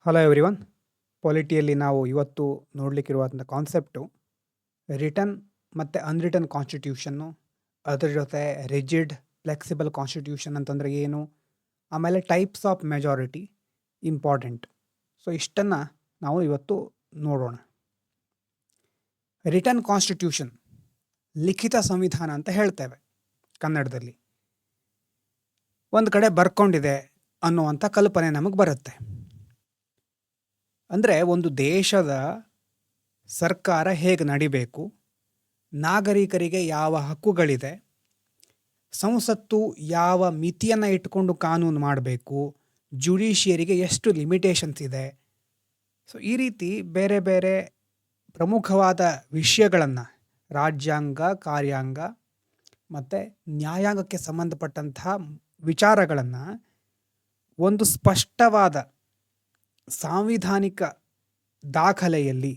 Hello everyone. ಪಾಲಿಟಿಯಲ್ಲಿ ನಾವು ಇವತ್ತು ನೋಡಲಿಕ್ಕಿರುವಂಥ concept return ಮತ್ತು ಅನ್ರಿಟನ್ ಕಾನ್ಸ್ಟಿಟ್ಯೂಷನ್ನು, ಅದರ ಜೊತೆ ರಿಜಿಡ್ ಫ್ಲೆಕ್ಸಿಬಲ್ ಕಾನ್ಸ್ಟಿಟ್ಯೂಷನ್ ಅಂತಂದರೆ ಏನು, ಆಮೇಲೆ types of majority important. So ಇಷ್ಟನ್ನು ನಾವು ಇವತ್ತು ನೋಡೋಣ. ರಿಟನ್ ಕಾನ್ಸ್ಟಿಟ್ಯೂಷನ್, ಲಿಖಿತ ಸಂವಿಧಾನ ಅಂತ ಹೇಳ್ತೇವೆ ಕನ್ನಡದಲ್ಲಿ. ಒಂದು ಕಡೆ ಬರ್ಕೊಂಡಿದೆ ಅನ್ನುವಂಥ ಕಲ್ಪನೆ ನಮಗೆ ಬರುತ್ತೆ. ಅಂದರೆ ಒಂದು ದೇಶದ ಸರ್ಕಾರ ಹೇಗೆ ನಡಿಬೇಕು, ನಾಗರಿಕರಿಗೆ ಯಾವ ಹಕ್ಕುಗಳಿದೆ, ಸಂಸತ್ತು ಯಾವ ಮಿತಿಯನ್ನು ಇಟ್ಕೊಂಡು ಕಾನೂನು ಮಾಡಬೇಕು, ಜುಡಿಷಿಯರಿಗೆ ಎಷ್ಟು ಲಿಮಿಟೇಷನ್ಸ್ ಇದೆ. ಸೊ ಈ ರೀತಿ ಬೇರೆ ಬೇರೆ ಪ್ರಮುಖವಾದ ವಿಷಯಗಳನ್ನು ರಾಜ್ಯಾಂಗ, ಕಾರ್ಯಾಂಗ ಮತ್ತು ನ್ಯಾಯಾಂಗಕ್ಕೆ ಸಂಬಂಧಪಟ್ಟಂತಹ ವಿಚಾರಗಳನ್ನು ಒಂದು ಸ್ಪಷ್ಟವಾದ ಸಾಂವಿಧಾನಿಕ ದಾಖಲೆಯಲ್ಲಿ,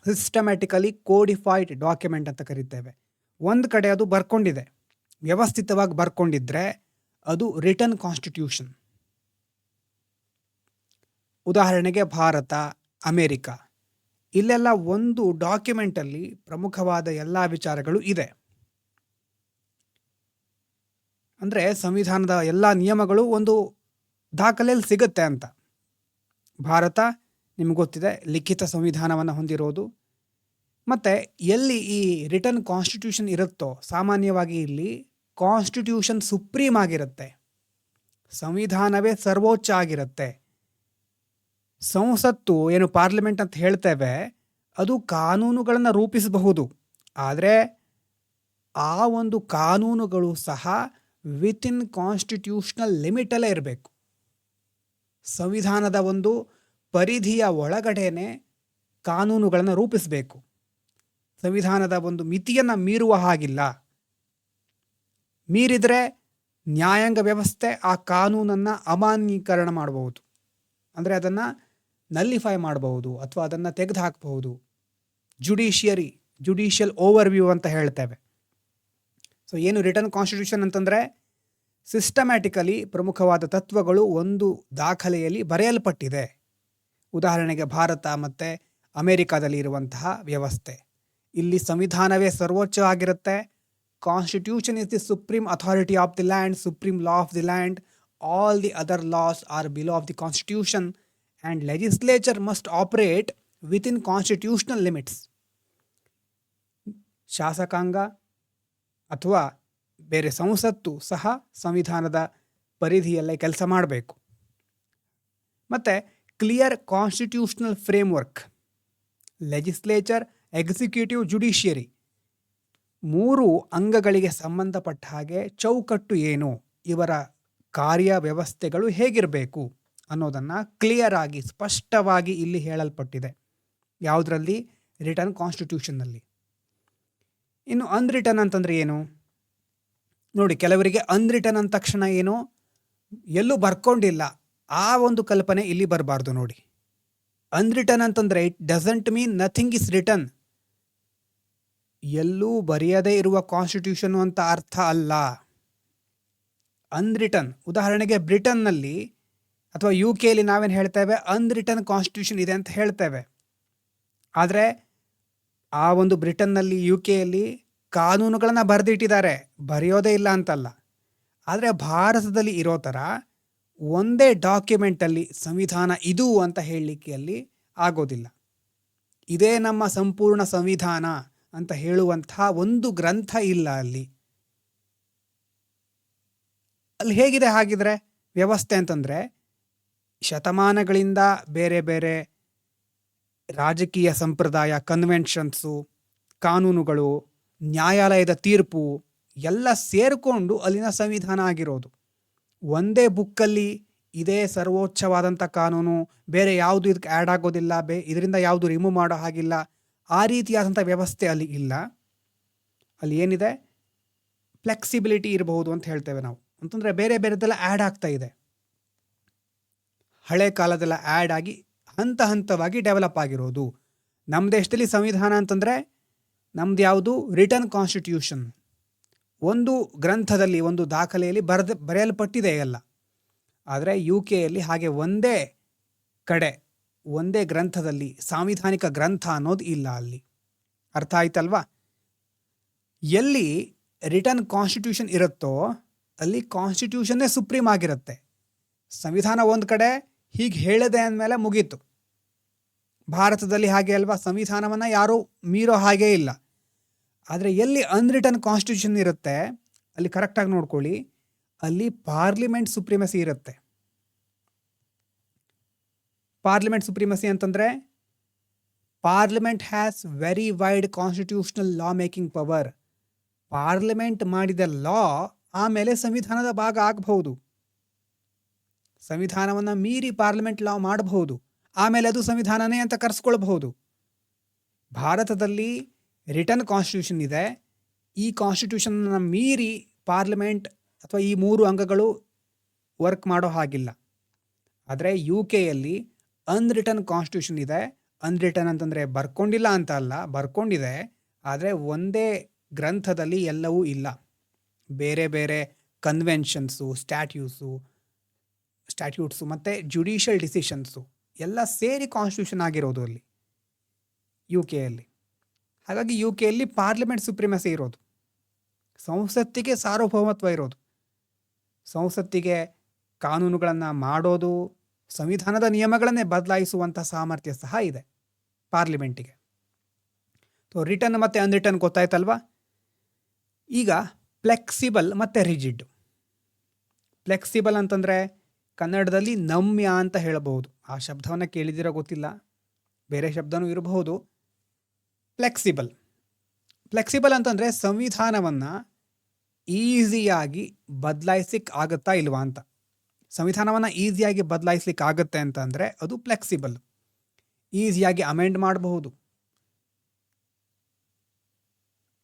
ಸಿಸ್ಟಮ್ಯಾಟಿಕಲಿ ಕೋಡಿಫೈಡ್ ಡಾಕ್ಯುಮೆಂಟ್ ಅಂತ ಕರಿತೇವೆ, ಒಂದು ಕಡೆ ಅದು ಬರ್ಕೊಂಡಿದೆ, ವ್ಯವಸ್ಥಿತವಾಗಿ ಬರ್ಕೊಂಡಿದ್ರೆ ಅದು ರಿಟನ್ ಕಾನ್ಸ್ಟಿಟ್ಯೂಷನ್. ಉದಾಹರಣೆಗೆ ಭಾರತ, ಅಮೇರಿಕಾ, ಇಲ್ಲೆಲ್ಲ ಒಂದು ಡಾಕ್ಯುಮೆಂಟಲ್ಲಿ ಪ್ರಮುಖವಾದ ಎಲ್ಲ ವಿಚಾರಗಳು ಇದೆ. ಅಂದರೆ ಸಂವಿಧಾನದ ಎಲ್ಲ ನಿಯಮಗಳು ಒಂದು ದಾಖಲೆಯಲ್ಲಿ ಸಿಗುತ್ತೆ ಅಂತ. ಭಾರತ ನಿಮ್ಗೆ ಗೊತ್ತಿದೆ, ಲಿಖಿತ ಸಂವಿಧಾನವನ್ನು ಹೊಂದಿರೋದು. ಮತ್ತು ಎಲ್ಲಿ ಈ ರಿಟನ್ ಕಾನ್ಸ್ಟಿಟ್ಯೂಷನ್ ಇರುತ್ತೋ, ಸಾಮಾನ್ಯವಾಗಿ ಇಲ್ಲಿ ಕಾನ್ಸ್ಟಿಟ್ಯೂಷನ್ ಸುಪ್ರೀಂ ಆಗಿರುತ್ತೆ, ಸಂವಿಧಾನವೇ ಸರ್ವೋಚ್ಚ ಆಗಿರುತ್ತೆ. ಸಂಸತ್ತು ಏನು ಪಾರ್ಲಿಮೆಂಟ್ ಅಂತ ಹೇಳ್ತೇವೆ, ಅದು ಕಾನೂನುಗಳನ್ನು ರೂಪಿಸಬಹುದು, ಆದರೆ ಆ ಒಂದು ಕಾನೂನುಗಳು ಸಹ ವಿತಿನ್ ಕಾನ್ಸ್ಟಿಟ್ಯೂಷನಲ್ ಲಿಮಿಟಲ್ಲೇ ಇರಬೇಕು. ಸಂವಿಧಾನದ ಒಂದು ಪರಿಧಿಯ ಒಳಗಡೆನೆ ಕಾನೂನುಗಳನ್ನು ರೂಪಿಸಬೇಕು. ಸಂವಿಧಾನದ ಒಂದು ಮಿತಿಯನ್ನು ಮೀರುವ ಹಾಗಿಲ್ಲ. ಮೀರಿದರೆ ನ್ಯಾಯಾಂಗ ವ್ಯವಸ್ಥೆ ಆ ಕಾನೂನನ್ನು ಅಮಾನ್ಯೀಕರಣ ಮಾಡಬಹುದು, ಅಂದರೆ ಅದನ್ನು ನಲ್ಲಿಫೈ ಮಾಡಬಹುದು ಅಥವಾ ಅದನ್ನು ತೆಗೆದುಹಾಕಬಹುದು. ಜುಡಿಷಿಯಲ್ ಓವರ್ವ್ಯೂ ಅಂತ ಹೇಳ್ತೇವೆ. ಸೊ ಏನು ರಿಟನ್ ಕಾನ್ಸ್ಟಿಟ್ಯೂಷನ್ ಅಂತಂದರೆ, ಸಿಸ್ಟಮ್ಯಾಟಿಕಲಿ ಪ್ರಮುಖವಾದ ತತ್ವಗಳು ಒಂದು ದಾಖಲೆಯಲ್ಲಿ ಬರೆಯಲ್ಪಟ್ಟಿದೆ. ಉದಾಹರಣೆಗೆ ಭಾರತ ಮತ್ತು ಅಮೇರಿಕಾದಲ್ಲಿ ಇರುವಂತಹ ವ್ಯವಸ್ಥೆ, ಇಲ್ಲಿ ಸಂವಿಧಾನವೇ ಸರ್ವೋಚ್ಚ ಆಗಿರುತ್ತೆ. Constitution is the supreme authority of the land, supreme law of the land. All the other laws are below of the constitution and legislature must operate within constitutional limits. ಶಾಸಕಾಂಗ ಅಥವಾ ಬೇರೆ ಸಂಸತ್ತು ಸಹ ಸಂವಿಧಾನದ ಪರಿಧಿಯಲ್ಲೇ ಕೆಲಸ ಮಾಡಬೇಕು. ಮತ್ತು clear constitutional framework, legislature, executive, judiciary, ಮೂರು ಅಂಗಗಳಿಗೆ ಸಂಬಂಧಪಟ್ಟ ಹಾಗೆ ಚೌಕಟ್ಟು ಏನು, ಇವರ ಕಾರ್ಯವ್ಯವಸ್ಥೆಗಳು ಹೇಗಿರಬೇಕು ಅನ್ನೋದನ್ನು ಕ್ಲಿಯರ್ ಆಗಿ ಸ್ಪಷ್ಟವಾಗಿ ಇಲ್ಲಿ ಹೇಳಲ್ಪಟ್ಟಿದೆ. ಯಾವುದರಲ್ಲಿ? ರಿಟನ್ ಕಾನ್ಸ್ಟಿಟ್ಯೂಷನ್ನಲ್ಲಿ. ಇನ್ನು ಅನ್ರಿಟನ್ ಅಂತಂದರೆ ಏನು ನೋಡಿ. ಕೆಲವರಿಗೆ ಅನ್ರಿಟನ್ ಅಂದ ತಕ್ಷಣ ಏನು, ಎಲ್ಲೂ ಬರ್ಕೊಂಡಿಲ್ಲ, ಆ ಒಂದು ಕಲ್ಪನೆ ಇಲ್ಲಿ ಬರಬಾರ್ದು ನೋಡಿ. ಅನ್ರಿಟನ್ ಅಂತಂದರೆ it doesn't mean nothing is return. ಎಲ್ಲೂ ಬರೆಯದೇ ಇರುವ ಕಾನ್ಸ್ಟಿಟ್ಯೂಷನ್ ಅಂತ ಅರ್ಥ ಅಲ್ಲ. ಅನ್ರಿಟನ್, ಉದಾಹರಣೆಗೆ ಬ್ರಿಟನ್ನಲ್ಲಿ ಅಥವಾ UK ನಾವೇನು ಹೇಳ್ತೇವೆ, ಅನ್ರಿಟನ್ ಕಾನ್ಸ್ಟಿಟ್ಯೂಷನ್ ಇದೆ ಅಂತ ಹೇಳ್ತೇವೆ. ಆದರೆ ಆ ಒಂದು ಬ್ರಿಟನ್ನಲ್ಲಿ, UK ಕಾನೂನುಗಳನ್ನು ಬರೆದಿಟ್ಟಿದ್ದಾರೆ, ಬರೆಯೋದೇ ಇಲ್ಲ ಅಂತಲ್ಲ. ಆದರೆ ಭಾರತದಲ್ಲಿ ಇರೋ ಥರ ಒಂದೇ ಡಾಕ್ಯುಮೆಂಟಲ್ಲಿ ಸಂವಿಧಾನ ಇದು ಅಂತ ಹೇಳಲಿಕ್ಕೆ ಅಲ್ಲಿ ಆಗೋದಿಲ್ಲ. ಇದೇ ನಮ್ಮ ಸಂಪೂರ್ಣ ಸಂವಿಧಾನ ಅಂತ ಹೇಳುವಂತಹ ಒಂದು ಗ್ರಂಥ ಇಲ್ಲ ಅಲ್ಲಿ. ಅಲ್ಲಿ ಹೇಗಿದೆ ಹಾಗಿದ್ರೆ ವ್ಯವಸ್ಥೆ ಅಂತಂದರೆ, ಶತಮಾನಗಳಿಂದ ಬೇರೆ ಬೇರೆ ರಾಜಕೀಯ ಸಂಪ್ರದಾಯ, ಕನ್ವೆನ್ಷನ್ಸು, ಕಾನೂನುಗಳು, ನ್ಯಾಯಾಲಯದ ತೀರ್ಪು ಎಲ್ಲ ಸೇರಿಕೊಂಡು ಅಲ್ಲಿನ ಸಂವಿಧಾನ ಆಗಿರೋದು. ಒಂದೇ ಬುಕ್ಕಲ್ಲಿ ಇದೇ ಸರ್ವೋಚ್ಚವಾದಂಥ ಕಾನೂನು, ಬೇರೆ ಯಾವುದು ಇದಕ್ಕೆ ಆ್ಯಡ್ ಆಗೋದಿಲ್ಲ, ಇದರಿಂದ ಯಾವುದು ರಿಮೂವ್ ಮಾಡೋ ಹಾಗಿಲ್ಲ, ಆ ರೀತಿಯಾದಂಥ ವ್ಯವಸ್ಥೆ ಅಲ್ಲಿ ಇಲ್ಲ. ಅಲ್ಲಿ ಏನಿದೆ, ಫ್ಲೆಕ್ಸಿಬಿಲಿಟಿ ಇರಬಹುದು ಅಂತ ಹೇಳ್ತೇವೆ ನಾವು. ಅಂತಂದರೆ ಬೇರೆ ಬೇರೆದೆಲ್ಲ ಆ್ಯಡ್ ಆಗ್ತಾ ಇದೆ. ಹಳೆ ಕಾಲದೆಲ್ಲ ಆ್ಯಡ್ ಆಗಿ ಹಂತ ಹಂತವಾಗಿ ಡೆವಲಪ್ ಆಗಿರೋದು. ನಮ್ಮ ದೇಶದಲ್ಲಿ ಸಂವಿಧಾನ ಅಂತಂದರೆ ನಮ್ದು ಯಾವುದು, ರಿಟನ್ ಕಾನ್ಸ್ಟಿಟ್ಯೂಷನ್. ಒಂದು ಗ್ರಂಥದಲ್ಲಿ, ಒಂದು ದಾಖಲೆಯಲ್ಲಿ ಬರೆಯಲ್ಪಟ್ಟಿದೆ ಎಲ್ಲ. ಆದರೆ UK ಹಾಗೆ ಒಂದೇ ಕಡೆ ಒಂದೇ ಗ್ರಂಥದಲ್ಲಿ ಸಾಂವಿಧಾನಿಕ ಗ್ರಂಥ ಅನ್ನೋದು ಇಲ್ಲ ಅಲ್ಲಿ. ಅರ್ಥ ಆಯ್ತಲ್ವಾ? ಎಲ್ಲಿ ರಿಟರ್ನ್ ಕಾನ್ಸ್ಟಿಟ್ಯೂಷನ್ ಇರುತ್ತೋ ಅಲ್ಲಿ ಕಾನ್ಸ್ಟಿಟ್ಯೂಷನ್ನೇ ಸುಪ್ರೀಂ ಆಗಿರುತ್ತೆ. ಸಂವಿಧಾನ ಒಂದು ಕಡೆ ಹೀಗೆ ಹೇಳಿದೆ ಅಂದಮೇಲೆ ಮುಗೀತು. ಭಾರತದಲ್ಲಿ ಹಾಗೆ ಅಲ್ವಾ? ಸಂವಿಧಾನವನ್ನು ಯಾರೂ ಮೀರೋ ಹಾಗೇ ಇಲ್ಲ. ಆದರೆ ಎಲ್ಲಿ ಅನ್ರಿಟರ್ನ್ ಕಾನ್ಸ್ಟಿಟ್ಯೂಷನ್ ಇರುತ್ತೆ ಅಲ್ಲಿ ಕರೆಕ್ಟಾಗಿ ನೋಡ್ಕೊಳ್ಳಿ, ಅಲ್ಲಿ ಪಾರ್ಲಿಮೆಂಟ್ ಸುಪ್ರೀಮಸಿ ಇರುತ್ತೆ. ಪಾರ್ಲಿಮೆಂಟ್ ಸುಪ್ರೀಮಸಿ ಅಂತಂದರೆ parliament has very wide constitutional law making power. Parliament ಮಾಡಿದ ಲಾ ಆಮೇಲೆ ಸಂವಿಧಾನದ ಭಾಗ ಆಗಬಹುದು. ಸಂವಿಧಾನವನ್ನು ಮೀರಿ ಪಾರ್ಲಿಮೆಂಟ್ ಲಾ ಮಾಡಬಹುದು, ಆಮೇಲೆ ಅದು ಸಂವಿಧಾನನೇ ಅಂತ ಕರೆಸ್ಕೊಳ್ಬಹುದು. ಭಾರತದಲ್ಲಿ ರಿಟರ್ನ್ ಕಾನ್ಸ್ಟಿಟ್ಯೂಷನ್ ಇದೆ. ಈ ಕಾನ್ಸ್ಟಿಟ್ಯೂಷನ್ನ ಮೀರಿ ಪಾರ್ಲಿಮೆಂಟ್ ಅಥವಾ ಈ 3 ಅಂಗಗಳು ವರ್ಕ್ ಮಾಡೋ ಹಾಗಿಲ್ಲ. ಆದರೆ UK ಅನ್ರಿಟರ್ನ್ ಕಾನ್ಸ್ಟಿಟ್ಯೂಷನ್ ಇದೆ. ಅನ್ರಿಟರ್ನ್ ಅಂತಂದರೆ ಬರ್ಕೊಂಡಿಲ್ಲ ಅಂತ ಅಲ್ಲ, ಬರ್ಕೊಂಡಿದೆ, ಆದರೆ ಒಂದೇ ಗ್ರಂಥದಲ್ಲಿ ಎಲ್ಲವೂ ಇಲ್ಲ. ಬೇರೆ ಬೇರೆ ಕನ್ವೆನ್ಷನ್ಸು, ಸ್ಟ್ಯಾಟ್ಯೂಟ್ಸು ಮತ್ತು ಜುಡಿಷಿಯಲ್ ಡಿಸಿಷನ್ಸು ಎಲ್ಲ ಸೇರಿ ಕಾನ್ಸ್ಟಿಟ್ಯೂಷನ್ ಆಗಿರೋದು ಅಲ್ಲಿ UK. ಹಾಗಾಗಿ UK ಪಾರ್ಲಿಮೆಂಟ್ ಸುಪ್ರೀಮಸಿ ಇರೋದು, ಸಂಸತ್ತಿಗೆ ಸಾರ್ವಭೌಮತ್ವ ಇರೋದು. ಸಂಸತ್ತಿಗೆ ಕಾನೂನುಗಳನ್ನು ಮಾಡೋದು, ಸಂವಿಧಾನದ ನಿಯಮಗಳನ್ನೇ ಬದಲಾಯಿಸುವಂಥ ಸಾಮರ್ಥ್ಯ ಸಹ ಇದೆ ಪಾರ್ಲಿಮೆಂಟಿಗೆ. ರಿಟರ್ನ್ ಮತ್ತು ಅನ್ರಿಟರ್ನ್ ಗೊತ್ತಾಯ್ತಲ್ವಾ? ಈಗ ಫ್ಲೆಕ್ಸಿಬಲ್ ಮತ್ತು ರಿಜಿಡ್. ಫ್ಲೆಕ್ಸಿಬಲ್ ಅಂತಂದರೆ ಕನ್ನಡದಲ್ಲಿ ನಮ್ಯ ಅಂತ ಹೇಳಬಹುದು. ಆ ಶಬ್ದವನ್ನು ಕೇಳಿದಿರೋ ಗೊತ್ತಿಲ್ಲ, ಬೇರೆ ಶಬ್ದನೂ ಇರಬಹುದು. ಫ್ಲೆಕ್ಸಿಬಲ್ ಅಂತಂದರೆ ಸಂವಿಧಾನವನ್ನು ಈಸಿಯಾಗಿ ಬದಲಾಯಿಸ್ಲಿಕ್ಕೆ ಆಗುತ್ತಾ ಇಲ್ವಾ ಅಂತ. ಸಂವಿಧಾನವನ್ನು ಈಸಿಯಾಗಿ ಬದಲಾಯಿಸ್ಲಿಕ್ಕೆ ಆಗುತ್ತೆ ಅಂತಂದರೆ ಅದು ಫ್ಲೆಕ್ಸಿಬಲ್. ಈಸಿಯಾಗಿ ಅಮೆಂಡ್ ಮಾಡಬಹುದು,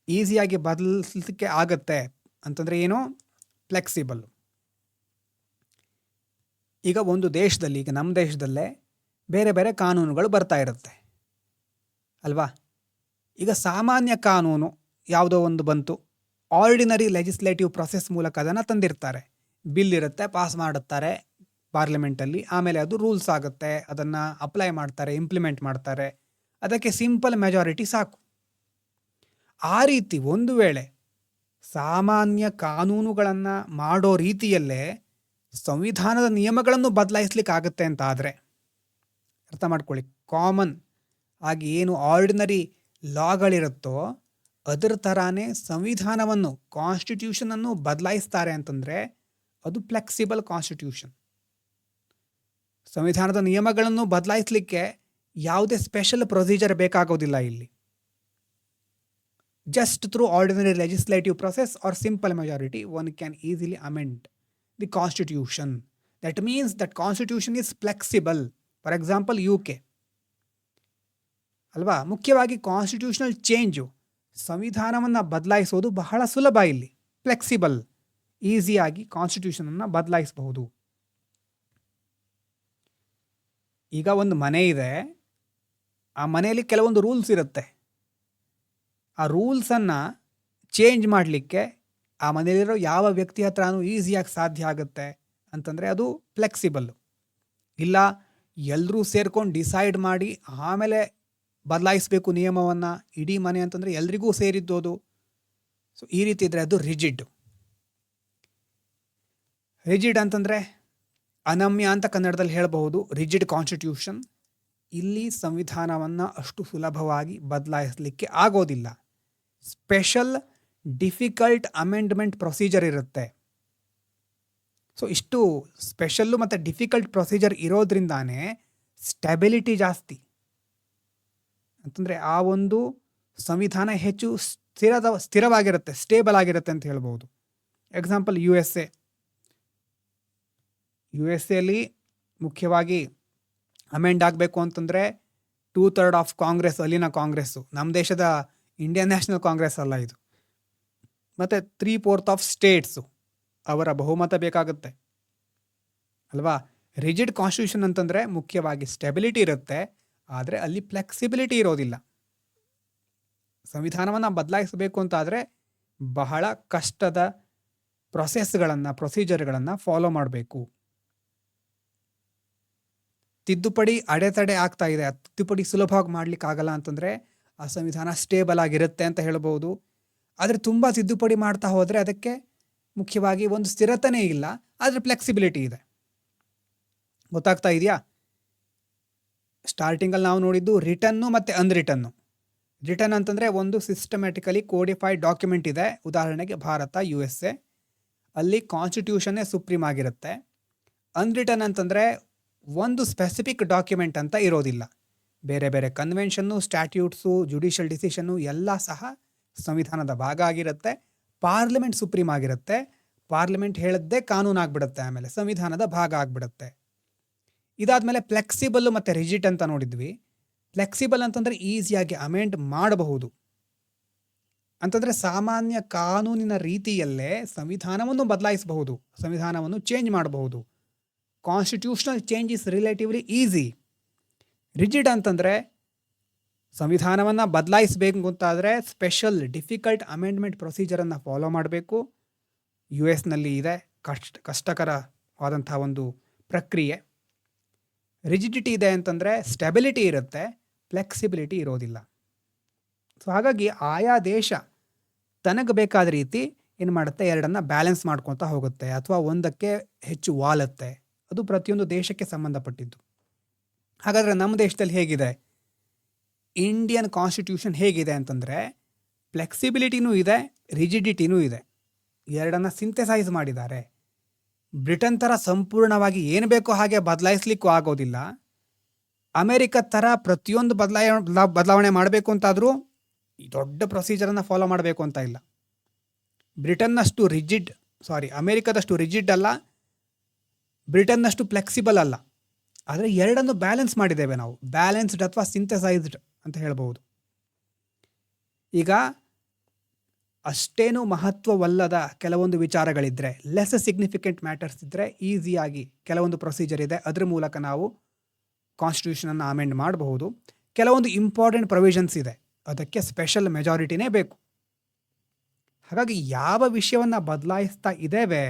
ಈಸಿಯಾಗಿ ಬದಲಿಸಲಿಕ್ಕೆ ಆಗತ್ತೆ ಅಂತಂದರೆ ಏನು? ಫ್ಲೆಕ್ಸಿಬಲ್. ಈಗ ಒಂದು ದೇಶದಲ್ಲಿ, ಈಗ ನಮ್ಮ ದೇಶದಲ್ಲೇ ಬೇರೆ ಬೇರೆ ಕಾನೂನುಗಳು ಬರ್ತಾ ಇರುತ್ತೆ ಅಲ್ವಾ? ಈಗ ಸಾಮಾನ್ಯ ಕಾನೂನು ಯಾವುದೋ ಒಂದು ಬಂತು, ಆರ್ಡಿನರಿ ಲೆಜಿಸ್ಲೇಟಿವ್ ಪ್ರೊಸೆಸ್ ಮೂಲಕ ಅದನ್ನು ತಂದಿರ್ತಾರೆ. ಬಿಲ್ ಇರುತ್ತೆ, ಪಾಸ್ ಮಾಡುತ್ತಾರೆ ಪಾರ್ಲಿಮೆಂಟಲ್ಲಿ, ಆಮೇಲೆ ಅದು ರೂಲ್ಸ್ ಆಗುತ್ತೆ, ಅದನ್ನು ಅಪ್ಲೈ ಮಾಡ್ತಾರೆ, ಇಂಪ್ಲಿಮೆಂಟ್ ಮಾಡ್ತಾರೆ. ಅದಕ್ಕೆ ಸಿಂಪಲ್ ಮೆಜಾರಿಟಿ ಸಾಕು. ಆ ರೀತಿ ಒಂದು ವೇಳೆ ಸಾಮಾನ್ಯ ಕಾನೂನುಗಳನ್ನು ಮಾಡೋ ರೀತಿಯಲ್ಲೇ ಸಂವಿಧಾನದ ನಿಯಮಗಳನ್ನು ಬದಲಾಯಿಸ್ಲಿಕ್ಕೆ ಆಗುತ್ತೆ ಅಂತ ಆದರೆ, ಅರ್ಥ ಮಾಡ್ಕೊಳ್ಳಿ, ಕಾಮನ್ ಆಗಿ ಏನು ಆರ್ಡಿನರಿ ಲಾಗಳಿರುತ್ತೋ ಅದರ ಥರಾನೇ ಸಂವಿಧಾನವನ್ನು, ಕಾನ್ಸ್ಟಿಟ್ಯೂಷನನ್ನು ಬದಲಾಯಿಸ್ತಾರೆ ಅಂತಂದರೆ ಅದು ಫ್ಲೆಕ್ಸಿಬಲ್ ಕಾನ್ಸ್ಟಿಟ್ಯೂಷನ್. ಸಂವಿಧಾನದ ನಿಯಮಗಳನ್ನು ಬದಲಾಯಿಸಲಿಕ್ಕೆ ಯಾವುದೇ ಸ್ಪೆಷಲ್ ಪ್ರೊಸೀಜರ್ ಬೇಕಾಗೋದಿಲ್ಲ ಇಲ್ಲಿ. Just through ordinary legislative process or simple majority, one can easily amend the constitution. That means that constitution is flexible. For example, UK ಅಲ್ವಾ? ಮುಖ್ಯವಾಗಿ ಕಾನ್ಸ್ಟಿಟ್ಯೂಷನಲ್ ಚೇಂಜು, ಸಂವಿಧಾನವನ್ನು ಬದಲಾಯಿಸೋದು ಬಹಳ ಸುಲಭ ಇಲ್ಲಿ. ಫ್ಲೆಕ್ಸಿಬಲ್, ಈಸಿಯಾಗಿ ಕಾನ್ಸ್ಟಿಟ್ಯೂಷನನ್ನು ಬದಲಾಯಿಸಬಹುದು. ಈಗ ಒಂದು ಮನೆ ಇದೆ, ಆ ಮನೆಯಲ್ಲಿ ಕೆಲವೊಂದು ರೂಲ್ಸ್ ಇರುತ್ತೆ. ಆ ರೂಲ್ಸನ್ನು ಚೇಂಜ್ ಮಾಡಲಿಕ್ಕೆ ಆ ಮನೆಯಲ್ಲಿರೋ ಯಾವ ವ್ಯಕ್ತಿ ಹತ್ರನೂ ಈಸಿಯಾಗಿ ಸಾಧ್ಯ ಆಗುತ್ತೆ ಅಂತಂದರೆ ಅದು ಫ್ಲೆಕ್ಸಿಬಲ್ಲು. ಇಲ್ಲ ಎಲ್ಲರೂ ಸೇರ್ಕೊಂಡು ಡಿಸೈಡ್ ಮಾಡಿ ಆಮೇಲೆ ಬದಲಾಯಿಸಬೇಕು ನಿಯಮವನ್ನು, ಇಡೀ ಮನೆ ಅಂತಂದರೆ ಎಲ್ರಿಗೂ ಸೇರಿದ್ದೋದು. ಸೊ ಈ ರೀತಿ ಇದ್ದರೆ ಅದು ರಿಜಿಡ್. ರಿಜಿಡ್ ಅಂತಂದರೆ ಅನಮ್ಯ ಅಂತ ಕನ್ನಡದಲ್ಲಿ ಹೇಳಬಹುದು. ರಿಜಿಡ್ ಕಾನ್ಸ್ಟಿಟ್ಯೂಷನ್, ಇಲ್ಲಿ ಸಂವಿಧಾನವನ್ನು ಅಷ್ಟು ಸುಲಭವಾಗಿ ಬದಲಾಯಿಸಲಿಕ್ಕೆ ಆಗೋದಿಲ್ಲ. ಸ್ಪೆಷಲ್ ಡಿಫಿಕಲ್ಟ್ ಅಮೆಂಡ್ಮೆಂಟ್ ಪ್ರೊಸೀಜರ್ ಇರುತ್ತೆ. ಸೊ ಇಷ್ಟು ಸ್ಪೆಷಲ್ಲು ಮತ್ತು ಡಿಫಿಕಲ್ಟ್ ಪ್ರೊಸೀಜರ್ ಇರೋದ್ರಿಂದಾನೇ ಸ್ಟೆಬಿಲಿಟಿ ಜಾಸ್ತಿ. ಅಂತಂದರೆ ಆ ಒಂದು ಸಂವಿಧಾನ ಹೆಚ್ಚು ಸ್ಥಿರವಾಗಿರುತ್ತೆ, ಸ್ಟೇಬಲ್ ಆಗಿರುತ್ತೆ ಅಂತ ಹೇಳ್ಬೋದು. ಎಕ್ಸಾಂಪಲ್ USA ಅಲ್ಲಿ ಮುಖ್ಯವಾಗಿ ಅಮೆಂಡ್ ಆಗಬೇಕು ಅಂತಂದರೆ 2/3 ಆಫ್ ಕಾಂಗ್ರೆಸ್, ಅಲ್ಲಿನ ಕಾಂಗ್ರೆಸ್ಸು, ನಮ್ಮ ದೇಶದ ಇಂಡಿಯನ್ ನ್ಯಾಷನಲ್ ಕಾಂಗ್ರೆಸ್ ಅಲ್ಲ ಇದು, ಮತ್ತು 3/4 ಆಫ್ ಸ್ಟೇಟ್ಸು ಅವರ ಬಹುಮತ ಬೇಕಾಗುತ್ತೆ ಅಲ್ವಾ? ರಿಜಿಡ್ ಕಾನ್ಸ್ಟಿಟ್ಯೂಷನ್ ಅಂತಂದರೆ ಮುಖ್ಯವಾಗಿ ಸ್ಟೆಬಿಲಿಟಿ ಇರುತ್ತೆ, ಆದರೆ ಅಲ್ಲಿ ಫ್ಲೆಕ್ಸಿಬಿಲಿಟಿ ಇರೋದಿಲ್ಲ. ಸಂವಿಧಾನವನ್ನು ಬದಲಾಯಿಸಬೇಕು ಅಂತಾದರೆ ಬಹಳ ಕಷ್ಟದ ಪ್ರೊಸೀಜರ್ಗಳನ್ನು ಫಾಲೋ ಮಾಡಬೇಕು. ತಿದ್ದುಪಡಿ ಅಡೆತಡೆ ಆಗ್ತಾ ಇದೆ, ಆ ತಿದ್ದುಪಡಿ ಸುಲಭವಾಗಿ ಮಾಡ್ಲಿಕ್ಕೆ ಆಗಲ್ಲ ಅಂತಂದರೆ ಆ ಸಂವಿಧಾನ ಸ್ಟೇಬಲ್ ಆಗಿರುತ್ತೆ ಅಂತ ಹೇಳ್ಬೋದು. ಆದರೆ ತುಂಬ ತಿದ್ದುಪಡಿ ಮಾಡ್ತಾ ಹೋದರೆ ಅದಕ್ಕೆ ಮುಖ್ಯವಾಗಿ ಒಂದು ಸ್ಥಿರತೆನೇ ಇಲ್ಲ, ಆದರೆ ಫ್ಲೆಕ್ಸಿಬಿಲಿಟಿ ಇದೆ. ಗೊತ್ತಾಗ್ತಾ ಇದೆಯಾ? ಸ್ಟಾರ್ಟಿಂಗಲ್ಲಿ ನಾವು ನೋಡಿದ್ದು ರಿಟನ್ನು ಮತ್ತು ಅನ್ರಿಟನ್ನು. ರಿಟನ್ ಅಂತಂದರೆ ಒಂದು ಸಿಸ್ಟಮ್ಯಾಟಿಕಲಿ ಕೋಡಿಫೈಡ್ ಡಾಕ್ಯುಮೆಂಟ್ ಇದೆ, ಉದಾಹರಣೆಗೆ ಭಾರತ, USA, ಅಲ್ಲಿ ಕಾನ್ಸ್ಟಿಟ್ಯೂಷನ್ನೇ ಸುಪ್ರೀಂ ಆಗಿರುತ್ತೆ. ಅನ್ರಿಟನ್ ಅಂತಂದರೆ ಒಂದು ಸ್ಪೆಸಿಫಿಕ್ ಡಾಕ್ಯುಮೆಂಟ್ ಅಂತ ಇರೋದಿಲ್ಲ, ಬೇರೆ ಬೇರೆ ಕನ್ವೆನ್ಷನ್ನು, ಸ್ಟ್ಯಾಟ್ಯೂಟ್ಸು, ಜುಡಿಷಿಯಲ್ ಡಿಸಿಷನ್ನು ಎಲ್ಲ ಸಹ ಸಂವಿಧಾನದ ಭಾಗ ಆಗಿರುತ್ತೆ. ಪಾರ್ಲಿಮೆಂಟ್ ಸುಪ್ರೀಂ ಆಗಿರುತ್ತೆ, ಪಾರ್ಲಿಮೆಂಟ್ ಹೇಳಿದ್ದೇ ಕಾನೂನು ಆಗಿಬಿಡುತ್ತೆ, ಆಮೇಲೆ ಸಂವಿಧಾನದ ಭಾಗ ಆಗಿಬಿಡುತ್ತೆ. ಇದಾದಮೇಲೆ ಫ್ಲೆಕ್ಸಿಬಲ್ಲು ಮತ್ತು ರಿಜಿಡ್ ಅಂತ ನೋಡಿದ್ವಿ. ಫ್ಲೆಕ್ಸಿಬಲ್ ಅಂತಂದರೆ ಈಸಿಯಾಗಿ ಅಮೆಂಡ್ ಮಾಡಬಹುದು, ಅಂತಂದರೆ ಸಾಮಾನ್ಯ ಕಾನೂನಿನ ರೀತಿಯಲ್ಲೇ ಸಂವಿಧಾನವನ್ನು ಬದಲಾಯಿಸಬಹುದು, ಸಂವಿಧಾನವನ್ನು ಚೇಂಜ್ ಮಾಡಬಹುದು. Constitutional change is relatively easy. Rigid ಅಂತಂದರೆ ಸಂವಿಧಾನವನ್ನು ಬದಲಾಯಿಸಬೇಕು ಅಂತಾದರೆ ಸ್ಪೆಷಲ್ ಡಿಫಿಕಲ್ಟ್ ಅಮೆಂಡ್ಮೆಂಟ್ ಪ್ರೊಸೀಜರನ್ನು ಫಾಲೋ ಮಾಡಬೇಕು. US ಇದೆ ಕಷ್ಟಕರವಾದಂಥ ಒಂದು ಪ್ರಕ್ರಿಯೆ. ರಿಜಿಡಿಟಿ ಇದೆ ಅಂತಂದರೆ ಸ್ಟೆಬಿಲಿಟಿ ಇರುತ್ತೆ, ಫ್ಲೆಕ್ಸಿಬಿಲಿಟಿ ಇರೋದಿಲ್ಲ. ಸೊ ಹಾಗಾಗಿ ಆಯಾ ದೇಶ ತನಗೆ ಬೇಕಾದ ರೀತಿ ಏನು ಮಾಡುತ್ತೆ, ಎರಡನ್ನು ಬ್ಯಾಲೆನ್ಸ್ ಮಾಡ್ಕೊತಾ ಹೋಗುತ್ತೆ ಅಥವಾ ಒಂದಕ್ಕೆ ಹೆಚ್ಚು ವಾಲುತ್ತೆ. ಅದು ಪ್ರತಿಯೊಂದು ದೇಶಕ್ಕೆ ಸಂಬಂಧಪಟ್ಟಿದ್ದು. ಹಾಗಾದರೆ ನಮ್ಮ ದೇಶದಲ್ಲಿ ಹೇಗಿದೆ, ಇಂಡಿಯನ್ ಕಾನ್ಸ್ಟಿಟ್ಯೂಷನ್ ಹೇಗಿದೆ ಅಂತಂದರೆ ಫ್ಲೆಕ್ಸಿಬಿಲಿಟಿನೂ ಇದೆ, ರಿಜಿಡಿಟಿನೂ ಇದೆ, ಎರಡನ್ನು ಸಿಂಥೆಸೈಸ್ ಮಾಡಿದ್ದಾರೆ. ಬ್ರಿಟನ್ ಥರ ಸಂಪೂರ್ಣವಾಗಿ ಏನು ಬೇಕೋ ಹಾಗೆ ಬದಲಾಯಿಸ್ಲಿಕ್ಕೂ ಆಗೋದಿಲ್ಲ. ಅಮೇರಿಕ ಥರ ಪ್ರತಿಯೊಂದು ಬದಲಾವಣೆ ಮಾಡಬೇಕು ಅಂತಾದರೂ ದೊಡ್ಡ ಪ್ರೊಸೀಜರನ್ನು ಫಾಲೋ ಮಾಡಬೇಕು ಅಂತ ಇಲ್ಲ. ಅಮೇರಿಕದಷ್ಟು ರಿಜಿಡ್ ಅಲ್ಲ, ಬ್ರಿಟನ್ನಷ್ಟು ಫ್ಲೆಕ್ಸಿಬಲ್ ಅಲ್ಲ. ಆದರೆ ಎರಡನ್ನು ಬ್ಯಾಲೆನ್ಸ್ ಮಾಡಿದ್ದೇವೆ ನಾವು, ಬ್ಯಾಲೆನ್ಸ್ಡ್ ಅಥವಾ ಸಿಂಥೆಸೈಸ್ಡ್ ಅಂತ ಹೇಳ್ಬೋದು. ಈಗ ಅಷ್ಟೇನೂ ಮಹತ್ವವಲ್ಲದ ಕೆಲವೊಂದು ವಿಚಾರಗಳಿದ್ದರೆ, ಲೆಸ್ ಸಿಗ್ನಿಫಿಕೆಂಟ್ ಮ್ಯಾಟರ್ಸ್ ಇದ್ದರೆ ಈಸಿಯಾಗಿ ಕೆಲವೊಂದು ಪ್ರೊಸೀಜರ್ ಇದೆ, ಅದರ ಮೂಲಕ ನಾವು ಕಾನ್ಸ್ಟಿಟ್ಯೂಷನನ್ನು ಅಮೆಂಡ್ ಮಾಡಬಹುದು. ಕೆಲವೊಂದು ಇಂಪಾರ್ಟೆಂಟ್ ಪ್ರೊವಿಷನ್ಸ್ ಇದೆ, ಅದಕ್ಕೆ ಸ್ಪೆಷಲ್ ಮೆಜಾರಿಟಿನೇ ಬೇಕು. ಹಾಗಾಗಿ ಯಾವ ವಿಷಯವನ್ನು ಬದಲಾಯಿಸ್ತಾ ಇದ್ದೇವೆ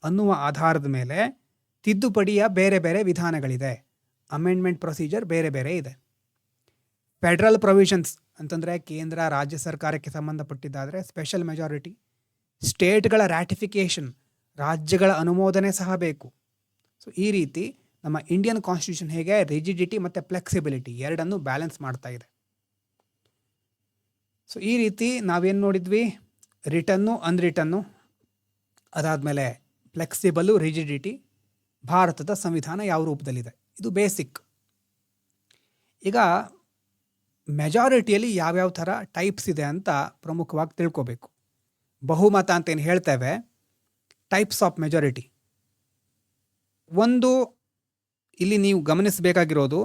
ಅನ್ನುವ ಆಧಾರದ ಮೇಲೆ ತಿದ್ದುಪಡಿಯ ಬೇರೆ ಬೇರೆ ವಿಧಾನಗಳಿದೆ, ಅಮೆಂಡ್ಮೆಂಟ್ ಪ್ರೊಸೀಜರ್ ಬೇರೆ ಬೇರೆ ಇದೆ. ಫೆಡ್ರಲ್ ಪ್ರೊವಿಷನ್ಸ್ ಅಂತಂದರೆ ಕೇಂದ್ರ ರಾಜ್ಯ ಸರ್ಕಾರಕ್ಕೆ ಸಂಬಂಧಪಟ್ಟಿದ್ದಾದರೆ ಸ್ಪೆಷಲ್ ಮೆಜಾರಿಟಿ. ಸ್ಟೇಟ್ಗಳ ರ್ಯಾಟಿಫಿಕೇಷನ್, ರಾಜ್ಯಗಳ ಅನುಮೋದನೆ ಸಹ ಬೇಕು. ಸೊ ಈ ರೀತಿ ನಮ್ಮ ಇಂಡಿಯನ್ ಕಾನ್ಸ್ಟಿಟ್ಯೂಷನ್ ಹೇಗೆ ರಿಜಿಡಿಟಿ ಮತ್ತು ಫ್ಲೆಕ್ಸಿಬಿಲಿಟಿ ಎರಡನ್ನು ಬ್ಯಾಲೆನ್ಸ್ ಮಾಡ್ತಾ ಇದೆ. ಸೊ ಈ ರೀತಿ ನಾವೇನು ನೋಡಿದ್ವಿ, ರಿಟನ್ನು, ಅನ್ರಿಟನ್ನು, ಅದಾದಮೇಲೆ ಫ್ಲೆಕ್ಸಿಬಲ್ಲು, ರಿಜಿಡಿಟಿ, ಭಾರತದ ಸಂವಿಧಾನ ಯಾವ ರೂಪದಲ್ಲಿದೆ, ಇದು ಬೇಸಿಕ್. ಈಗ ಮೆಜಾರಿಟಿಯಲ್ಲಿ ಯಾವ್ಯಾವ ಥರ ಟೈಪ್ಸ್ ಇದೆ ಅಂತ ಪ್ರಮುಖವಾಗಿ ತಿಳ್ಕೋಬೇಕು. ಬಹುಮತ ಅಂತ ಏನು ಹೇಳ್ತೇವೆ, ಟೈಪ್ಸ್ ಆಫ್ ಮೆಜಾರಿಟಿ. ಒಂದು ಇಲ್ಲಿ ನೀವು ಗಮನಿಸಬೇಕಾಗಿರೋದು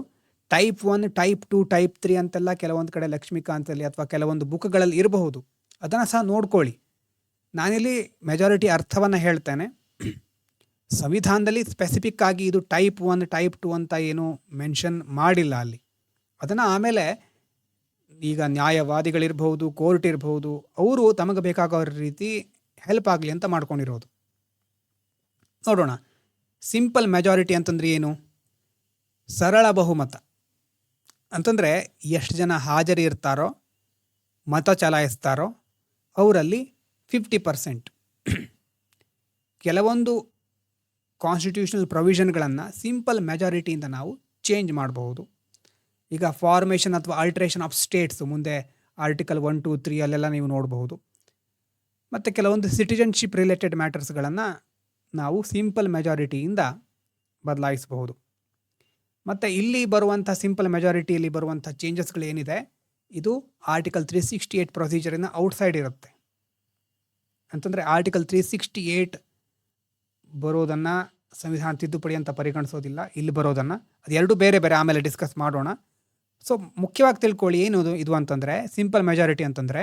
ಟೈಪ್ 1, ಟೈಪ್ 2, ಟೈಪ್ 3 ಅಂತೆಲ್ಲ ಕೆಲವೊಂದು ಕಡೆ ಲಕ್ಷ್ಮೀಕಾಂತಲ್ಲಿ ಅಥವಾ ಕೆಲವೊಂದು ಬುಕ್ಗಳಲ್ಲಿ ಇರಬಹುದು, ಅದನ್ನು ಸಹ ನೋಡ್ಕೊಳ್ಳಿ. ನಾನಿಲ್ಲಿ ಮೆಜಾರಿಟಿ ಅರ್ಥವನ್ನು ಹೇಳ್ತೇನೆ. ಸಂವಿಧಾನದಲ್ಲಿ ಸ್ಪೆಸಿಫಿಕ್ ಆಗಿ ಇದು ಟೈಪ್ 1, ಟೈಪ್ 2 ಅಂತ ಏನು ಮೆನ್ಷನ್ ಮಾಡಿಲ್ಲ ಅಲ್ಲಿ. ಅದನ್ನು ಆಮೇಲೆ ಈಗ ನ್ಯಾಯವಾದಿಗಳಿರ್ಬಹುದು, ಕೋರ್ಟ್ ಇರ್ಬಹುದು, ಅವರು ತಮಗೆ ಬೇಕಾಗೋ ರೀತಿ ಹೆಲ್ಪ್ ಆಗಲಿ ಅಂತ ಮಾಡ್ಕೊಂಡಿರೋದು. ನೋಡೋಣ, ಸಿಂಪಲ್ ಮೆಜಾರಿಟಿ ಅಂತಂದ್ರೆ ಏನು? ಸರಳ ಬಹುಮತ ಅಂತಂದರೆ ಎಷ್ಟು ಜನ ಹಾಜರಿ ಇರ್ತಾರೋ, ಮತ ಚಲಾಯಿಸ್ತಾರೋ ಅವರಲ್ಲಿ 50%. ಕೆಲವೊಂದು ಕಾನ್ಸ್ಟಿಟ್ಯೂಷನಲ್ ಪ್ರೊವಿಷನ್ಗಳನ್ನು ಸಿಂಪಲ್ ಮೆಜಾರಿಟಿಯಿಂದ ನಾವು ಚೇಂಜ್ ಮಾಡಬಹುದು. ಈಗ ಫಾರ್ಮೇಷನ್ ಅಥವಾ ಆಲ್ಟ್ರೇಷನ್ ಆಫ್ ಸ್ಟೇಟ್ಸು ಮುಂದೆ ಆರ್ಟಿಕಲ್ 1, 2, 3 ಅಲ್ಲೆಲ್ಲ ನೀವು ನೋಡಬಹುದು. ಮತ್ತು ಕೆಲವೊಂದು ಸಿಟಿಜನ್ಶಿಪ್ ರಿಲೇಟೆಡ್ ಮ್ಯಾಟರ್ಸ್ಗಳನ್ನು ನಾವು ಸಿಂಪಲ್ ಮೆಜಾರಿಟಿಯಿಂದ ಬದಲಾಯಿಸಬಹುದು. ಮತ್ತು ಇಲ್ಲಿ ಬರುವಂಥ ಸಿಂಪಲ್ ಮೆಜಾರಿಟಿಯಲ್ಲಿ ಬರುವಂಥ ಚೇಂಜಸ್ಗಳೇನಿದೆ, ಇದು ಆರ್ಟಿಕಲ್ 368 ಪ್ರೊಸೀಜರಿನ ಔಟ್ಸೈಡ್ ಇರುತ್ತೆ. ಅಂತಂದರೆ ಆರ್ಟಿಕಲ್ 368 ಬರೋದನ್ನು ಸಂವಿಧಾನ ತಿದ್ದುಪಡಿ ಅಂತ ಪರಿಗಣಿಸೋದಿಲ್ಲ, ಇಲ್ಲಿ ಬರೋದನ್ನು. ಅದು ಎರಡು ಬೇರೆ ಬೇರೆ, ಆಮೇಲೆ ಡಿಸ್ಕಸ್ ಮಾಡೋಣ. ಸೊ ಮುಖ್ಯವಾಗಿ ತಿಳ್ಕೊಳ್ಳಿ ಏನು ಇದು ಅಂತಂದರೆ, ಸಿಂಪಲ್ ಮೆಜಾರಿಟಿ ಅಂತಂದರೆ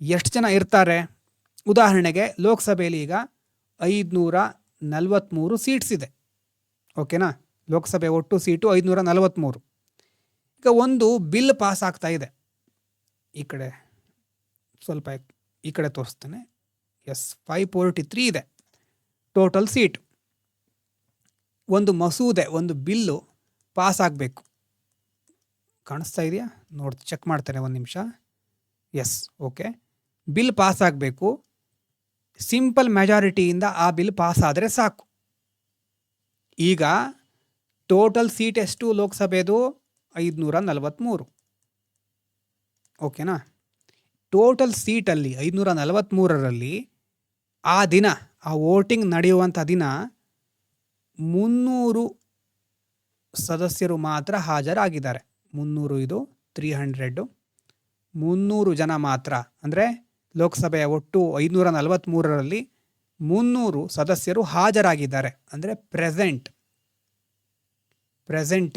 ಎಷ್ಟು ಜನ ಇರ್ತಾರೆ. ಉದಾಹರಣೆಗೆ ಲೋಕಸಭೆಯಲ್ಲಿ ಈಗ 543 ಸೀಟ್ಸ್ ಇದೆ, ಓಕೆನಾ? ಲೋಕಸಭೆ ಒಟ್ಟು ಸೀಟು 543. ಈಗ ಒಂದು ಬಿಲ್ ಪಾಸ್ ಆಗ್ತಾ ಇದೆ, ಈ ಕಡೆ ಸ್ವಲ್ಪ ಈ ಕಡೆ ತೋರಿಸ್ತೇನೆ. 543 ಇದೆ ಟೋಟಲ್ ಸೀಟ್. ಒಂದು ಮಸೂದೆ, ಒಂದು ಬಿಲ್ಲು ಪಾಸ್ ಆಗಬೇಕು. ಕಾಣಿಸ್ತಾ ಇದೆಯಾ? ಚೆಕ್ ಮಾಡ್ತೇನೆ ಒಂದು ನಿಮಿಷ. Yes, okay. ಬಿಲ್ ಪಾಸ್ ಆಗಬೇಕು. ಸಿಂಪಲ್ ಮೆಜಾರಿಟಿಯಿಂದ ಆ ಬಿಲ್ ಪಾಸ್ ಆದರೆ ಸಾಕು. ಈಗ ಟೋಟಲ್ ಸೀಟ್ ಎಷ್ಟು ಲೋಕಸಭೆದು? 543. ಓಕೆನಾ? ಟೋಟಲ್ ಸೀಟಲ್ಲಿ 543ರಲ್ಲಿ ಆ ದಿನ, ಆ ವೋಟಿಂಗ್ ನಡೆಯುವಂಥ ದಿನ 300 ಸದಸ್ಯರು ಮಾತ್ರ ಹಾಜರಾಗಿದ್ದಾರೆ. 300 ಇದು 300. 300 ಜನ ಮಾತ್ರ. ಅಂದರೆ ಲೋಕಸಭೆಯ ಒಟ್ಟು 543ರಲ್ಲಿ 300 ಸದಸ್ಯರು ಹಾಜರಾಗಿದ್ದಾರೆ. ಅಂದರೆ ಪ್ರೆಸೆಂಟ್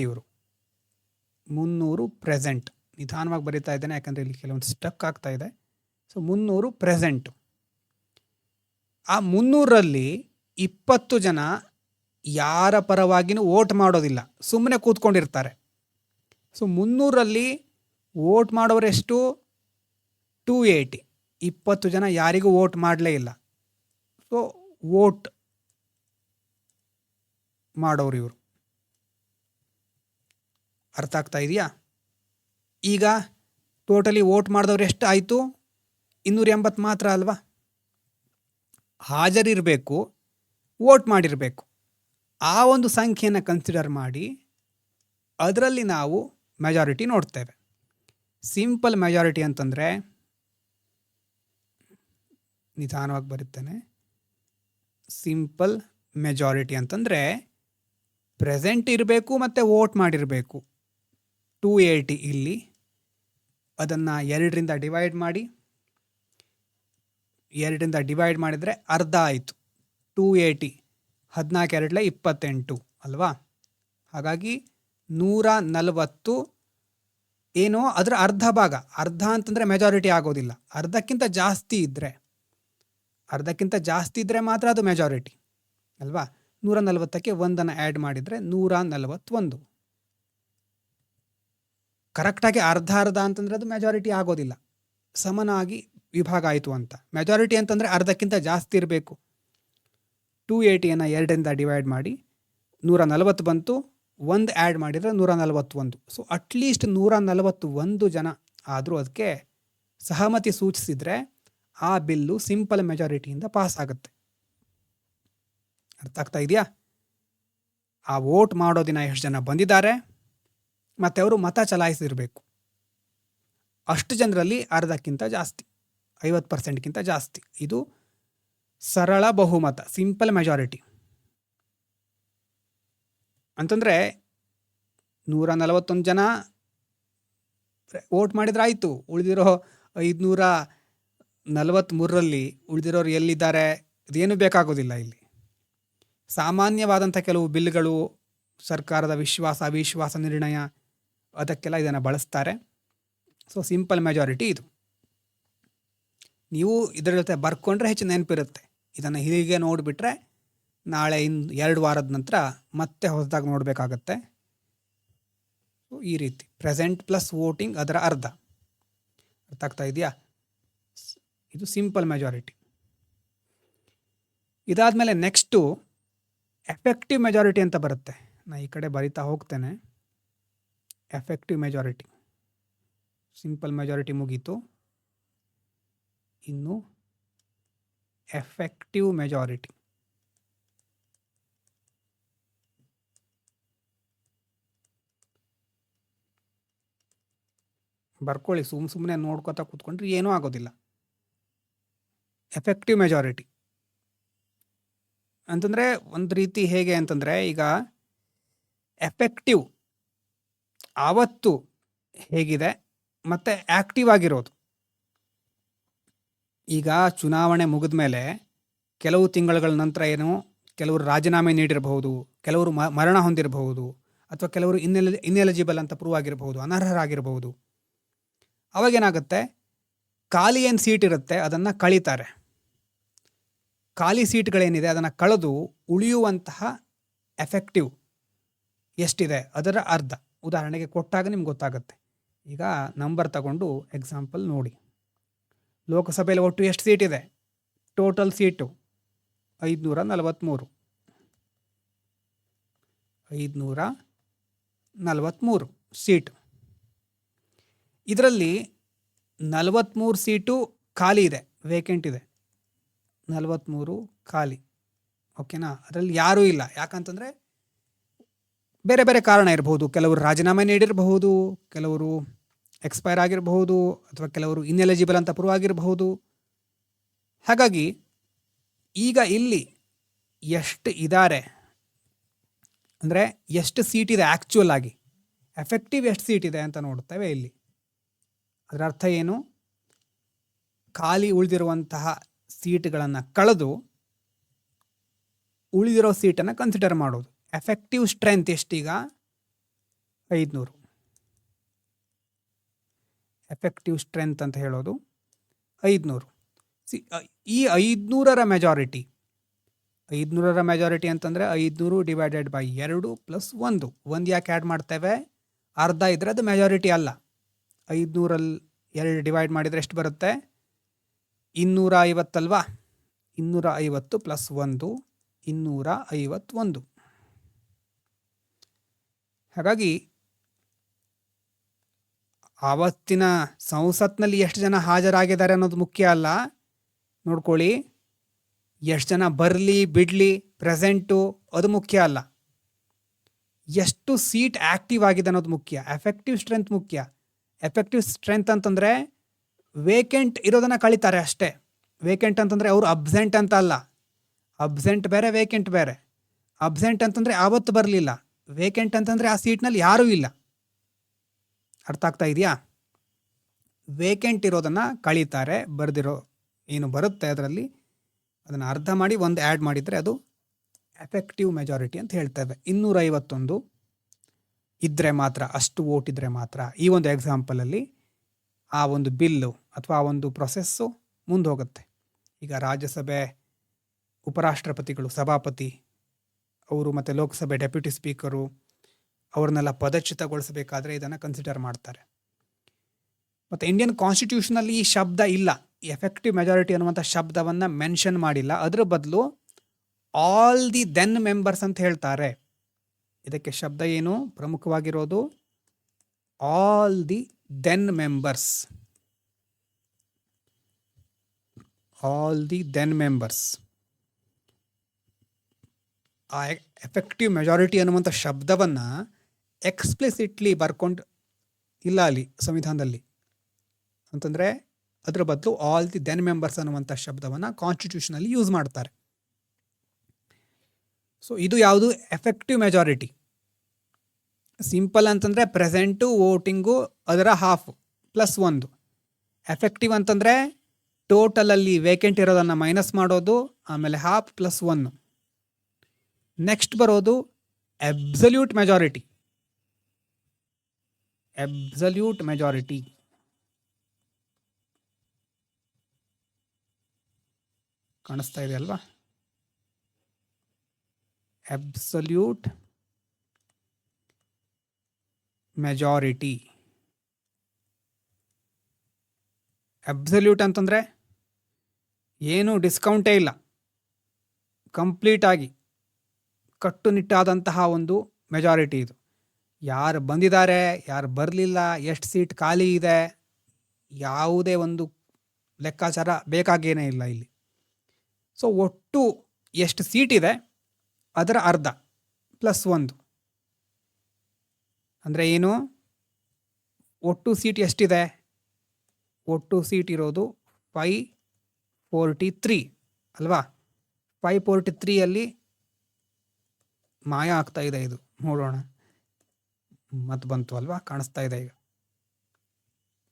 ಇವರು 300 ಪ್ರೆಸೆಂಟ್. ನಿಧಾನವಾಗಿ ಬರೀತಾ ಇದ್ದೇನೆ ಯಾಕಂದರೆ ಇಲ್ಲಿ ಕೆಲವೊಂದು ಸ್ಟಕ್ ಆಗ್ತಾ ಇದೆ. So 300 present. ಆ 300ರಲ್ಲಿ 20 ಜನ ಯಾರ ಪರವಾಗಿನೂ ವೋಟ್ ಮಾಡೋದಿಲ್ಲ, ಸುಮ್ಮನೆ ಕೂತ್ಕೊಂಡಿರ್ತಾರೆ. So 300ರಲ್ಲಿ vote ಮಾಡೋರೆಷ್ಟು? 280. 20 ಜನ ಯಾರಿಗೂ ವೋಟ್ ಮಾಡಲೇ ಇಲ್ಲ. ಸೊ ವೋಟ್ ಮಾಡೋರು ಇವರು. ಅರ್ಥ ಆಗ್ತಾ ಇದೆಯಾ? ಈಗ ಟೋಟಲಿ ವೋಟ್ ಮಾಡಿದವ್ರು ಎಷ್ಟು ಆಯಿತು? 280 ಮಾತ್ರ ಅಲ್ವಾ? ಹಾಜರಿರಬೇಕು, ವೋಟ್ ಮಾಡಿರಬೇಕು. ಆ ಒಂದು ಸಂಖ್ಯೆಯನ್ನು ಕನ್ಸಿಡರ್ ಮಾಡಿ ಅದರಲ್ಲಿ ನಾವು ಮೆಜಾರಿಟಿ ನೋಡ್ತೇವೆ. ಸಿಂಪಲ್ ಮೆಜಾರಿಟಿ ಅಂತಂದರೆ, ನಿಧಾನವಾಗಿ ಬರುತ್ತೇನೆ. ಸಿಂಪಲ್ ಮೆಜಾರಿಟಿ ಅಂತಂದರೆ ಪ್ರೆಸೆಂಟ್ ಇರಬೇಕು ಮತ್ತು ವೋಟ್ ಮಾಡಿರಬೇಕು. 280 ಇಲ್ಲಿ, ಅದನ್ನು 2ರಿಂದ ಡಿವೈಡ್ ಮಾಡಿ. 2ರಿಂದ ಡಿವೈಡ್ ಮಾಡಿದರೆ ಅರ್ಧ ಆಯಿತು. 280 14 28 ಅಲ್ವಾ? ಹಾಗಾಗಿ 140 ಏನೋ ಅದರ ಅರ್ಧ ಭಾಗ. ಅರ್ಧ ಅಂತಂದರೆ ಮೆಜಾರಿಟಿ ಆಗೋದಿಲ್ಲ. ಅರ್ಧಕ್ಕಿಂತ ಜಾಸ್ತಿ ಇದ್ದರೆ ಮಾತ್ರ ಅದು ಮೆಜಾರಿಟಿ ಅಲ್ವಾ? 140ಕ್ಕೆ 1 ಆ್ಯಡ್ ಮಾಡಿದರೆ 141. ಕರೆಕ್ಟಾಗಿ ಅರ್ಧ ಅಂತಂದರೆ ಅದು ಮೆಜಾರಿಟಿ ಆಗೋದಿಲ್ಲ. ಸಮನಾಗಿ ವಿಭಾಗ ಆಯಿತು ಅಂತ. ಮೆಜಾರಿಟಿ ಅಂತಂದರೆ ಅರ್ಧಕ್ಕಿಂತ ಜಾಸ್ತಿ ಇರಬೇಕು. 280ಯನ್ನು 2ರಿಂದ ಡಿವೈಡ್ ಮಾಡಿ 140 ಬಂತು. 1 ಆ್ಯಡ್ ಮಾಡಿದರೆ 141. ಸೊ ಅಟ್ಲೀಸ್ಟ್ 141 ಜನ ಆದರೂ ಅದಕ್ಕೆ ಸಹಮತಿ ಸೂಚಿಸಿದರೆ ಆ ಬಿಲ್ಲು ಸಿಂಪಲ್ ಮೆಜಾರಿಟಿಯಿಂದ ಪಾಸ್ ಆಗುತ್ತೆ. ಅರ್ಥ ಆಗ್ತಾ ಇದೆಯಾ? ಆ ವೋಟ್ ಮಾಡೋ ದಿನ ಎಷ್ಟು ಜನ ಬಂದಿದ್ದಾರೆ ಮತ್ತು ಅವರು ಮತ ಚಲಾಯಿಸಿರಬೇಕು. ಅಷ್ಟು ಜನರಲ್ಲಿ ಅರ್ಧಕ್ಕಿಂತ ಜಾಸ್ತಿ, 50%ಗಿಂತ ಜಾಸ್ತಿ. ಇದು ಸರಳ ಬಹುಮತ, ಸಿಂಪಲ್ ಮೆಜಾರಿಟಿ. ಅಂತಂದರೆ 141 ಜನ ವೋಟ್ ಮಾಡಿದ್ರೆ ಆಯಿತು. ಉಳಿದಿರೋ 543ರಲ್ಲಿ ಉಳಿದಿರೋರು ಎಲ್ಲಿದ್ದಾರೆ ಇದೇನು ಬೇಕಾಗೋದಿಲ್ಲ. ಇಲ್ಲಿ ಸಾಮಾನ್ಯವಾದಂಥ ಕೆಲವು ಬಿಲ್ಗಳು, ಸರ್ಕಾರದ ವಿಶ್ವಾಸ ಅವಿಶ್ವಾಸ ನಿರ್ಣಯ, ಅದಕ್ಕೆಲ್ಲ ಇದನ್ನು ಬಳಸ್ತಾರೆ. ಸೊ ಸಿಂಪಲ್ ಮೆಜಾರಿಟಿ ಇದು. ನೀವು ಇದರ ಜೊತೆ ಬರ್ಕೊಂಡ್ರೆ ಹೆಚ್ಚು ನೆನಪಿರುತ್ತೆ. ಇದನ್ನು ಹೀಗೆ ನೋಡಿಬಿಟ್ರೆ ನಾಳೆ 2 ವಾರದ ನಂತರ ಮತ್ತೆ ಹೊಸದಾಗಿ ನೋಡಬೇಕಾಗತ್ತೆ. ಈ ರೀತಿ ಪ್ರೆಸೆಂಟ್ ಪ್ಲಸ್ ವೋಟಿಂಗ್ ಅದರ ಅರ್ಧ. ಅರ್ಥ ಆಗ್ತಾ ಇದೆಯಾ? ಇದು ಸಿಂಪಲ್ ಮೆಜಾರಿಟಿ. ಇದಾದಮೇಲೆ ನೆಕ್ಸ್ಟು ಎಫೆಕ್ಟಿವ್ ಮೆಜಾರಿಟಿ ಅಂತ ಬರುತ್ತೆ. ನಾನು ಈ ಕಡೆ ಬರಿತಾ ಹೋಗ್ತೇನೆ. Effective majority. ಸಿಂಪಲ್ ಮೆಜಾರಿಟಿ ಮುಗೀತು. ಇನ್ನು ಎಫೆಕ್ಟಿವ್ ಮೆಜಾರಿಟಿ. ಬರ್ಕೊಳ್ಳಿ, ಸುಮ್ಮನೆ ನೋಡ್ಕೊತಾ ಕೂತ್ಕೊಂಡ್ರೆ ಏನೂ ಆಗೋದಿಲ್ಲ. ಎಫೆಕ್ಟಿವ್ ಮೆಜಾರಿಟಿ ಅಂತಂದರೆ ಒಂದು ರೀತಿ ಹೇಗೆ ಅಂತಂದರೆ, ಈಗ ಎಫೆಕ್ಟಿವ್ ಆವತ್ತು ಹೇಗಿದೆ ಮತ್ತು ಆ್ಯಕ್ಟಿವ್ ಆಗಿರೋದು. ಈಗ ಚುನಾವಣೆ ಮುಗಿದ ಮೇಲೆ ಕೆಲವು ತಿಂಗಳುಗಳ ನಂತರ ಕೆಲವರು ರಾಜೀನಾಮೆ ನೀಡಿರಬಹುದು, ಕೆಲವರು ಮರಣ ಹೊಂದಿರಬಹುದು, ಅಥವಾ ಕೆಲವರು ಇನ್ಎಲಿಜಿಬಲ್ ಅಂತ ಪ್ರೂವ್ ಆಗಿರಬಹುದು, ಅನರ್ಹರಾಗಿರಬಹುದು. ಅವಾಗೇನಾಗುತ್ತೆ, ಖಾಲಿ ಏನು ಸೀಟ್ ಇರುತ್ತೆ ಅದನ್ನು ಕಳೀತಾರೆ. ಖಾಲಿ ಸೀಟ್ಗಳೇನಿದೆ ಅದನ್ನು ಕಳೆದು ಉಳಿಯುವಂತಹ ಎಫೆಕ್ಟಿವ್ ಎಷ್ಟಿದೆ ಅದರ ಅರ್ಧ. ಉದಾಹರಣೆಗೆ ಕೊಟ್ಟಾಗ ನಿಮ್ಗೆ ಗೊತ್ತಾಗುತ್ತೆ. ಈಗ ನಂಬರ್ ತಗೊಂಡು ಎಕ್ಸಾಂಪಲ್ ನೋಡಿ. ಲೋಕಸಭೆಯಲ್ಲಿ ಒಟ್ಟು ಎಷ್ಟು ಸೀಟ್ ಇದೆ? Total seat 543. 43 ಸೀಟು. ಇದರಲ್ಲಿ 43 ಸೀಟು ಖಾಲಿ ಇದೆ, ವೇಕೆಂಟ್ ಇದೆ. 43 ಖಾಲಿ. ಓಕೆನಾ? ಅದರಲ್ಲಿ ಯಾರೂ ಇಲ್ಲ. ಯಾಕಂತಂದರೆ ಬೇರೆ ಬೇರೆ ಕಾರಣ ಇರಬಹುದು. ಕೆಲವರು ರಾಜೀನಾಮೆ ನೀಡಿರಬಹುದು, ಕೆಲವರು ಎಕ್ಸ್ಪೈರ್ ಆಗಿರಬಹುದು, ಅಥವಾ ಕೆಲವರು ಇನ್ಎಲಿಜಿಬಲ್ ಅಂತ ಪ್ರೂವ್ ಆಗಿರಬಹುದು. ಹಾಗಾಗಿ ಈಗ ಇಲ್ಲಿ ಎಷ್ಟು ಇದ್ದಾರೆ ಅಂದರೆ ಎಷ್ಟು ಸೀಟ್ ಇದೆ ಆ್ಯಕ್ಚುಯಲ್ ಆಗಿ, ಎಫೆಕ್ಟಿವ್ ಎಷ್ಟು ಸೀಟ್ ಇದೆ ಅಂತ ನೋಡ್ತೇವೆ ಇಲ್ಲಿ. ಅದರ ಅರ್ಥ ಏನು? ಖಾಲಿ ಉಳಿದಿರುವಂತಹ ಸೀಟ್ಗಳನ್ನು ಕಳೆದು ಉಳಿದಿರೋ ಸೀಟನ್ನು ಕನ್ಸಿಡರ್ ಮಾಡೋದು. ಎಫೆಕ್ಟಿವ್ ಸ್ಟ್ರೆಂತ್ ಎಷ್ಟೀಗ? 500. ಎಫೆಕ್ಟಿವ್ ಸ್ಟ್ರೆಂತ್ ಅಂತ ಹೇಳೋದು 500. ಈ 500ರ ಮೆಜಾರಿಟಿ, 500ರ ಮೆಜಾರಿಟಿ ಅಂತಂದರೆ 500 ಡಿವೈಡೆಡ್ ಬೈ 2 ಪ್ಲಸ್ 1. ಒಂದು ಯಾಕೆ ಆ್ಯಡ್ ಮಾಡ್ತೇವೆ? ಅರ್ಧ ಇದ್ರೆ ಅದು ಮೆಜಾರಿಟಿ ಅಲ್ಲ. 500ರಲ್ಲಿ 2 ಡಿವೈಡ್ ಮಾಡಿದರೆ ಎಷ್ಟು ಬರುತ್ತೆ? 250 ಅಲ್ವಾ? 250 ಪ್ಲಸ್ 1 251. ಹಾಗಾಗಿ ಆವತ್ತಿನ ಸಂಸತ್ನಲ್ಲಿ ಎಷ್ಟು ಜನ ಹಾಜರಾಗಿದ್ದಾರೆ ಅನ್ನೋದು ಮುಖ್ಯ ಅಲ್ಲ. ನೋಡ್ಕೊಳ್ಳಿ, ಎಷ್ಟು ಜನ ಬರಲಿ ಬಿಡಲಿ ಪ್ರೆಸೆಂಟು ಅದು ಮುಖ್ಯ ಅಲ್ಲ. ಎಷ್ಟು ಸೀಟ್ ಆ್ಯಕ್ಟಿವ್ ಆಗಿದೆ ಅನ್ನೋದು ಮುಖ್ಯ. ಎಫೆಕ್ಟಿವ್ ಸ್ಟ್ರೆಂತ್ ಮುಖ್ಯ. ಎಫೆಕ್ಟಿವ್ ಸ್ಟ್ರೆಂತ್ ಅಂತಂದರೆ ವೇಕೆಂಟ್ ಇರೋದನ್ನು ಕಳೀತಾರೆ ಅಷ್ಟೇ. ವೇಕೆಂಟ್ ಅಂತಂದರೆ ಅವರು ಅಬ್ಸೆಂಟ್ ಅಂತ ಅಲ್ಲ. ಅಬ್ಸೆಂಟ್ ಬೇರೆ, ವೇಕೆಂಟ್ ಬೇರೆ. ಅಬ್ಸೆಂಟ್ ಅಂತಂದರೆ ಆವತ್ತು ಬರಲಿಲ್ಲ, ವೇಕೆಂಟ್ ಅಂತಂದರೆ ಆ ಸೀಟ್ನಲ್ಲಿ ಯಾರೂ ಇಲ್ಲ. ಅರ್ಥ ಆಗ್ತಾ ಇದೆಯಾ? ವೇಕೆಂಟ್ ಇರೋದನ್ನು ಕಳೀತಾರೆ, ಬರೆದಿರೋ ಏನು ಬರುತ್ತೆ ಅದರಲ್ಲಿ ಅದನ್ನು ಅರ್ಧ ಮಾಡಿ ಒಂದು ಆ್ಯಡ್ ಮಾಡಿದರೆ ಅದು ಎಫೆಕ್ಟಿವ್ ಮೆಜಾರಿಟಿ ಅಂತ ಹೇಳ್ತೇವೆ. 251 ಇದ್ದರೆ ಮಾತ್ರ, ಅಷ್ಟು ವೋಟ್ ಇದ್ದರೆ ಮಾತ್ರ ಈ ಒಂದು ಎಕ್ಸಾಂಪಲಲ್ಲಿ ಆ ಒಂದು ಬಿಲ್ಲು ಅಥವಾ ಆ ಒಂದು ಪ್ರೊಸೆಸ್ಸು ಮುಂದೆ ಹೋಗುತ್ತೆ. ಈಗ ರಾಜ್ಯಸಭೆ ಉಪರಾಷ್ಟ್ರಪತಿಗಳು, ಸಭಾಪತಿ ಅವರು ಮತ್ತು ಲೋಕಸಭೆ ಡೆಪ್ಯೂಟಿ ಸ್ಪೀಕರು ಅವ್ರನ್ನೆಲ್ಲ ಪದಚ್ಯುತಗೊಳಿಸಬೇಕಾದ್ರೆ ಇದನ್ನು ಕನ್ಸಿಡರ್ ಮಾಡ್ತಾರೆ. ಮತ್ತು ಇಂಡಿಯನ್ ಕಾನ್ಸ್ಟಿಟ್ಯೂಷನಲ್ಲಿ ಈ ಶಬ್ದ ಇಲ್ಲ, ಎಫೆಕ್ಟಿವ್ ಮೆಜಾರಿಟಿ ಅನ್ನುವಂಥ ಶಬ್ದವನ್ನು ಮೆನ್ಷನ್ ಮಾಡಿಲ್ಲ. ಅದರ ಬದಲು ಆಲ್ ದಿ ದೆನ್ ಮೆಂಬರ್ಸ್ ಅಂತ ಹೇಳ್ತಾರೆ. ಇದಕ್ಕೆ ಶಬ್ದ ಏನು ಪ್ರಮುಖವಾಗಿರೋದು? All the then members. All the then members. ಆ ಎಫೆಕ್ಟಿವ್ ಮೆಜಾರಿಟಿ ಅನ್ನುವಂಥ ಶಬ್ದವನ್ನು ಎಕ್ಸ್ಪ್ಲಿಸಿಟ್ಲಿ ಬರ್ಕೊಂಡು ಇಲ್ಲ ಅಲ್ಲಿ ಸಂವಿಧಾನದಲ್ಲಿ. ಅಂತಂದರೆ ಅದರ ಬದಲು ಆಲ್ ದಿ ದೆನ್ ಮೆಂಬರ್ಸ್ ಅನ್ನುವಂಥ ಶಬ್ದವನ್ನು ಕಾನ್ಸ್ಟಿಟ್ಯೂಷನಲ್ಲಿ ಯೂಸ್ ಮಾಡ್ತಾರೆ. ಸೊ ಇದು ಯಾವುದು? Effective majority. ಸಿಂಪಲ್ ಅಂತಂದರೆ ಪ್ರೆಸೆಂಟು, ವೋಟಿಂಗು ಅದರ ಹಾಫ್ ಪ್ಲಸ್ 1. ಎಫೆಕ್ಟಿವ್ ಅಂತಂದರೆ ಟೋಟಲಲ್ಲಿ ವೇಕೆಂಟ್ ಇರೋದನ್ನು ಮೈನಸ್ ಮಾಡೋದು, ಆಮೇಲೆ ಹಾಫ್ ಪ್ಲಸ್ 1. ನೆಕ್ಸ್ಟ್ ಬರೋದು ಅಬ್ಸಲ್ಯೂಟ್ ಮೆಜಾರಿಟಿ. ಅಬ್ಸಲ್ಯೂಟ್ ಮೆಜಾರಿಟಿ ಕಾಣಿಸ್ತಾ ಇದೆ ಅಲ್ವಾ? Absolute majority. ಅಬ್ಸಲ್ಯೂಟ್ ಅಂತಂದರೆ ಏನು ಡಿಸ್ಕೌಂಟೇ ಇಲ್ಲ, ಕಂಪ್ಲೀಟಾಗಿ ಕಟ್ಟುನಿಟ್ಟಾದಂತಹ ಒಂದು ಮೆಜಾರಿಟಿ ಇದು. ಯಾರು ಬಂದಿದ್ದಾರೆ, ಯಾರು ಬರಲಿಲ್ಲ, ಎಷ್ಟು ಸೀಟ್ ಖಾಲಿ ಇದೆ, ಯಾವುದೇ ಒಂದು ಲೆಕ್ಕಾಚಾರ ಬೇಕಾಗೇನೇ ಇಲ್ಲ ಇಲ್ಲಿ. ಸೊ ಒಟ್ಟು ಎಷ್ಟು ಸೀಟ್ ಇದೆ ಅದರ ಅರ್ಧ ಪ್ಲಸ್ 1 ಅಂದರೆ ಏನು? ಒಟ್ಟು ಸೀಟ್ ಎಷ್ಟಿದೆ? ಒಟ್ಟು ಸೀಟ್ ಇರೋದು 543 ಅಲ್ವಾ? 543ಯಲ್ಲಿ ಮಾಯ ಆಗ್ತಾ ಇದೆ ಇದು, ನೋಡೋಣ. ಮತ್ತು ಬಂತು ಅಲ್ವಾ? ಕಾಣಿಸ್ತಾ ಇದೆ ಈಗ.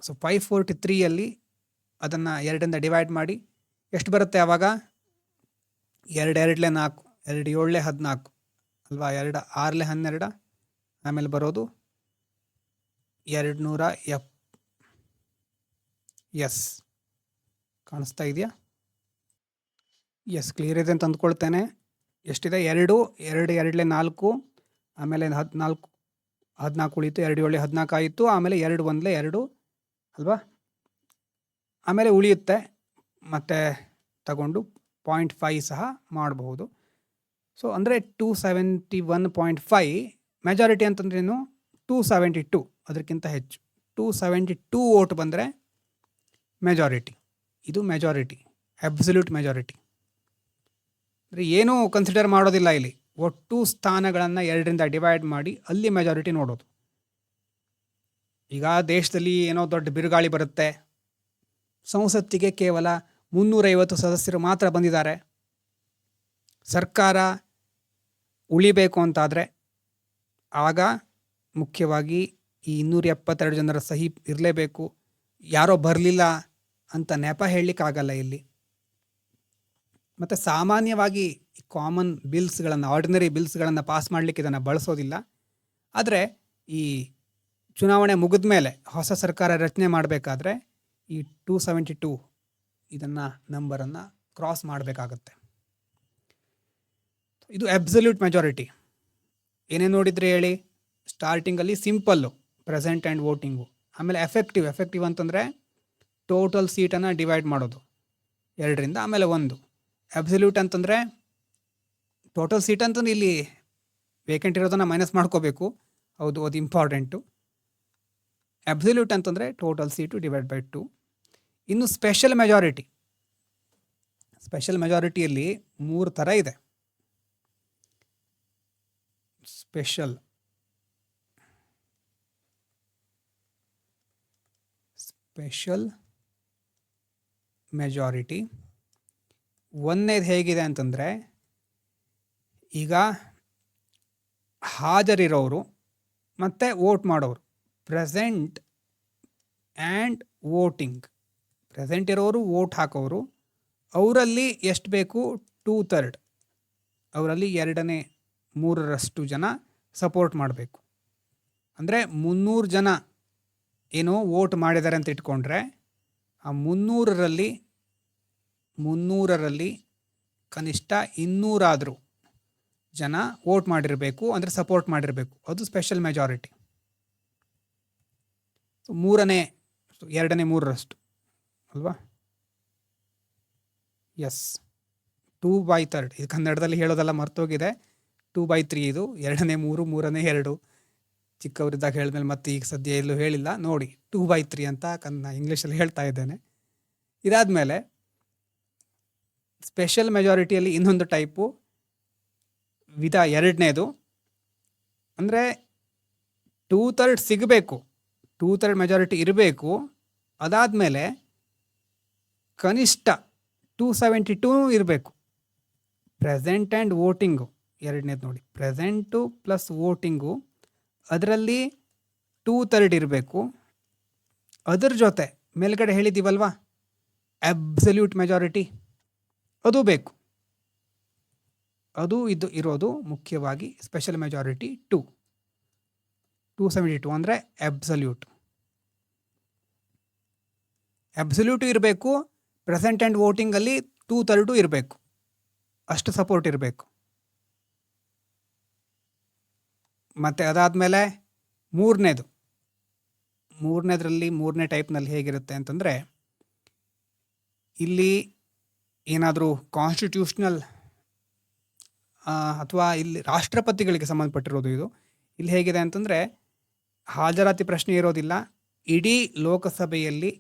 ಸೊ 543ಯಲ್ಲಿ ಅದನ್ನು 2ರಿಂದ ಡಿವೈಡ್ ಮಾಡಿ ಎಷ್ಟು ಬರುತ್ತೆ ಆವಾಗ? 2 2 4, 2 7 14 ಅಲ್ವಾ? 2 6 12, ಆಮೇಲೆ ಬರೋದು 270. ಎಸ್, ಕಾಣಿಸ್ತಾ ಇದೆಯಾ? ಎಸ್, ಕ್ಲಿಯರ್ ಇದೆ ಅಂತ ಅಂದ್ಕೊಳ್ತೇನೆ. ಎಷ್ಟಿದೆ? 2 2 2 4, ಆಮೇಲೆ 14 ಉಳಿತು, 2 7 14 ಆಯಿತು, ಆಮೇಲೆ 2 1 2 ಅಲ್ವಾ? ಆಮೇಲೆ ಉಳಿಯುತ್ತೆ, ಮತ್ತು ತಗೊಂಡು 0.5 ಸಹ ಮಾಡಬಹುದು. ಸೊ ಅಂದರೆ 271.5 ಮೆಜಾರಿಟಿ ಅಂತಂದ್ರೇನು? 272 ಅದಕ್ಕಿಂತ ಹೆಚ್ಚು 272 ವೋಟ್ ಬಂದರೆ ಮೆಜಾರಿಟಿ. ಇದು ಮೆಜಾರಿಟಿ, ಅಬ್ಸಲ್ಯೂಟ್ ಮೆಜಾರಿಟಿ. ಅಂದರೆ ಏನೂ ಕನ್ಸಿಡರ್ ಮಾಡೋದಿಲ್ಲ ಇಲ್ಲಿ. ಒಟ್ಟು ಸ್ಥಾನಗಳನ್ನು 2ರಿಂದ ಡಿವೈಡ್ ಮಾಡಿ ಅಲ್ಲಿ ಮೆಜಾರಿಟಿ ನೋಡೋದು. ಈಗ ದೇಶದಲ್ಲಿ ಏನೋ ದೊಡ್ಡ ಬಿರುಗಾಳಿ ಬರುತ್ತೆ, ಸಂಸತ್ತಿಗೆ ಕೇವಲ 350 ಸದಸ್ಯರು ಮಾತ್ರ ಬಂದಿದ್ದಾರೆ, ಸರ್ಕಾರ ಉಳಿಬೇಕು ಅಂತಾದರೆ ಆಗ ಮುಖ್ಯವಾಗಿ ಈ 272 ಜನರ ಸಹಿ ಇರಲೇಬೇಕು. ಯಾರೋ ಬರಲಿಲ್ಲ ಅಂತ ನೆಪ ಹೇಳಲಿಕ್ಕಾಗಲ್ಲ ಇಲ್ಲಿ. ಮತ್ತು ಸಾಮಾನ್ಯವಾಗಿ ಕಾಮನ್ ಬಿಲ್ಸ್ಗಳನ್ನು, ಆರ್ಡಿನರಿ ಬಿಲ್ಸ್ಗಳನ್ನು ಪಾಸ್ ಮಾಡಲಿಕ್ಕೆ ಇದನ್ನು ಬಳಸೋದಿಲ್ಲ. ಆದರೆ ಈ ಚುನಾವಣೆ ಮುಗಿದ ಮೇಲೆ ಹೊಸ ಸರ್ಕಾರ ರಚನೆ ಮಾಡಬೇಕಾದ್ರೆ ಈ 272 ಇದನ್ನು ನಂಬರನ್ನು ಕ್ರಾಸ್ ಮಾಡಬೇಕಾಗತ್ತೆ. ಇದು ಅಬ್ಸಲ್ಯೂಟ್ ಮೆಜಾರಿಟಿ. ಏನೇನು ನೋಡಿದರೆ ಹೇಳಿ? ಸ್ಟಾರ್ಟಿಂಗಲ್ಲಿ ಸಿಂಪಲ್ಲು, ಪ್ರೆಸೆಂಟ್ ಆ್ಯಂಡ್ ವೋಟಿಂಗು. ಆಮೇಲೆ ಎಫೆಕ್ಟಿವ್ ಅಂತಂದರೆ ಟೋಟಲ್ ಸೀಟನ್ನು ಡಿವೈಡ್ ಮಾಡೋದು 2ರಿಂದ, ಆಮೇಲೆ 1. ಅಬ್ಸಲ್ಯೂಟ್ ಅಂತಂದರೆ ಟೋಟಲ್ ಸೀಟ್ ಅಂತಂದ್ರೆ ಇಲ್ಲಿ ವೇಕೆಂಟ್ ಇರೋದನ್ನು ಮೈನಸ್ ಮಾಡ್ಕೋಬೇಕು. ಹೌದು, ಅದು ಇಂಪಾರ್ಟೆಂಟು. ಅಬ್ಸಲ್ಯೂಟ್ ಅಂತಂದರೆ ಟೋಟಲ್ ಸೀಟು ಡಿವೈಡ್ ಬೈ 2. ಇನ್ನು ಸ್ಪೆಷಲ್ ಮೆಜಾರಿಟಿಯಲ್ಲಿ 3 ಥರ ಇದೆ. ಸ್ಪೆಷಲ್ ಮೆಜಾರಿಟಿ ಒಂದನೇದು ಹೇಗಿದೆ ಅಂತಂದರೆ, ಈಗ ಹಾಜರಿರೋರು ಮತ್ತು ವೋಟ್ ಮಾಡೋರು, ಪ್ರೆಸೆಂಟ್ ಆ್ಯಂಡ್ ವೋಟಿಂಗ್. ಪ್ರೆಸೆಂಟ್ ಇರೋರು, ವೋಟ್ ಹಾಕೋರು, ಅವರಲ್ಲಿ ಎಷ್ಟು ಬೇಕು? 2/3. ಅವರಲ್ಲಿ 2/3 ಜನ ಸಪೋರ್ಟ್ ಮಾಡಬೇಕು. ಅಂದರೆ 300 ಜನ ಏನೋ ವೋಟ್ ಮಾಡಿದ್ದಾರೆ ಅಂತ ಇಟ್ಕೊಂಡ್ರೆ, ಆ 300ರಲ್ಲಿ ಕನಿಷ್ಠ 200 ಆದರೂ ಜನ ವೋಟ್ ಮಾಡಿರಬೇಕು, ಅಂದರೆ ಸಪೋರ್ಟ್ ಮಾಡಿರಬೇಕು. ಅದು ಸ್ಪೆಷಲ್ ಮೆಜಾರಿಟಿ. 2/3 ಅಲ್ವಾ? ಎಸ್, 2/3. ಇದು ಕನ್ನಡದಲ್ಲಿ ಹೇಳೋದೆಲ್ಲ ಮರ್ತೋಗಿದೆ. 2/3 ಇದು 2/3, 3/2. ಚಿಕ್ಕವರಿದ್ದಾಗ ಹೇಳಿದ್ಮೇಲೆ ಮತ್ತೆ ಈಗ ಸದ್ಯ ಎಲ್ಲೂ ಹೇಳಿಲ್ಲ ನೋಡಿ. 2/3 ಅಂತ ಇಂಗ್ಲೀಷಲ್ಲಿ ಹೇಳ್ತಾ ಇದ್ದೇನೆ. ಇದಾದಮೇಲೆ ಸ್ಪೆಷಲ್ ಮೆಜಾರಿಟಿಯಲ್ಲಿ ಇನ್ನೊಂದು ಟೈಪು ವಿಧ, 2ನೇದು. ಅಂದರೆ 2/3 ಸಿಗಬೇಕು, 2/3 ಮೆಜಾರಿಟಿ ಇರಬೇಕು. ಅದಾದಮೇಲೆ ಕನಿಷ್ಠ 272 ಇರಬೇಕು. ಪ್ರೆಸೆಂಟ್ ಆ್ಯಂಡ್ ವೋಟಿಂಗು 2ನೇದು ನೋಡಿ, ಪ್ರೆಸೆಂಟು ಪ್ಲಸ್ ವೋಟಿಂಗು, ಅದರಲ್ಲಿ 2/3 ಇರಬೇಕು. ಅದರ ಜೊತೆ ಮೇಲ್ಗಡೆ ಹೇಳಿದ್ದೀವಲ್ವಾ ಅಬ್ಸಲ್ಯೂಟ್ ಮೆಜಾರಿಟಿ, ಅದು ಬೇಕು. ಅದು ಇದು ಇರೋದು ಮುಖ್ಯವಾಗಿ ಸ್ಪೆಷಲ್ ಮೆಜಾರಿಟಿ 272 ಅಂದರೆ ಅಬ್ಸಲ್ಯೂಟು ಇರಬೇಕು. ಪ್ರೆಸೆಂಟ್ ಆ್ಯಂಡ್ ವೋಟಿಂಗಲ್ಲಿ 2/3 ಇರಬೇಕು, ಅಷ್ಟು ಸಪೋರ್ಟ್ ಇರಬೇಕು. ಮತ್ತು ಅದಾದಮೇಲೆ ಮೂರನೇದರಲ್ಲಿ 3ನೇ ಟೈಪ್ನಲ್ಲಿ ಹೇಗಿರುತ್ತೆ ಅಂತಂದರೆ, ಇಲ್ಲಿ ಏನಾದರೂ ಕಾನ್ಸ್ಟಿಟ್ಯೂಷನಲ್ ಅಥವಾ ಇಲ್ಲಿ ರಾಷ್ಟ್ರಪತಿಗಳಿಗೆ ಸಂಬಂಧಪಟ್ಟಿರೋದು ಇದು. ಇಲ್ಲಿ ಹೇಗಿದೆ ಅಂತಂದರೆ, ಹಾಜರಾತಿ ಪ್ರಶ್ನೆ ಇರೋದಿಲ್ಲ. ಇಡೀ ಲೋಕಸಭೆಯಲ್ಲಿ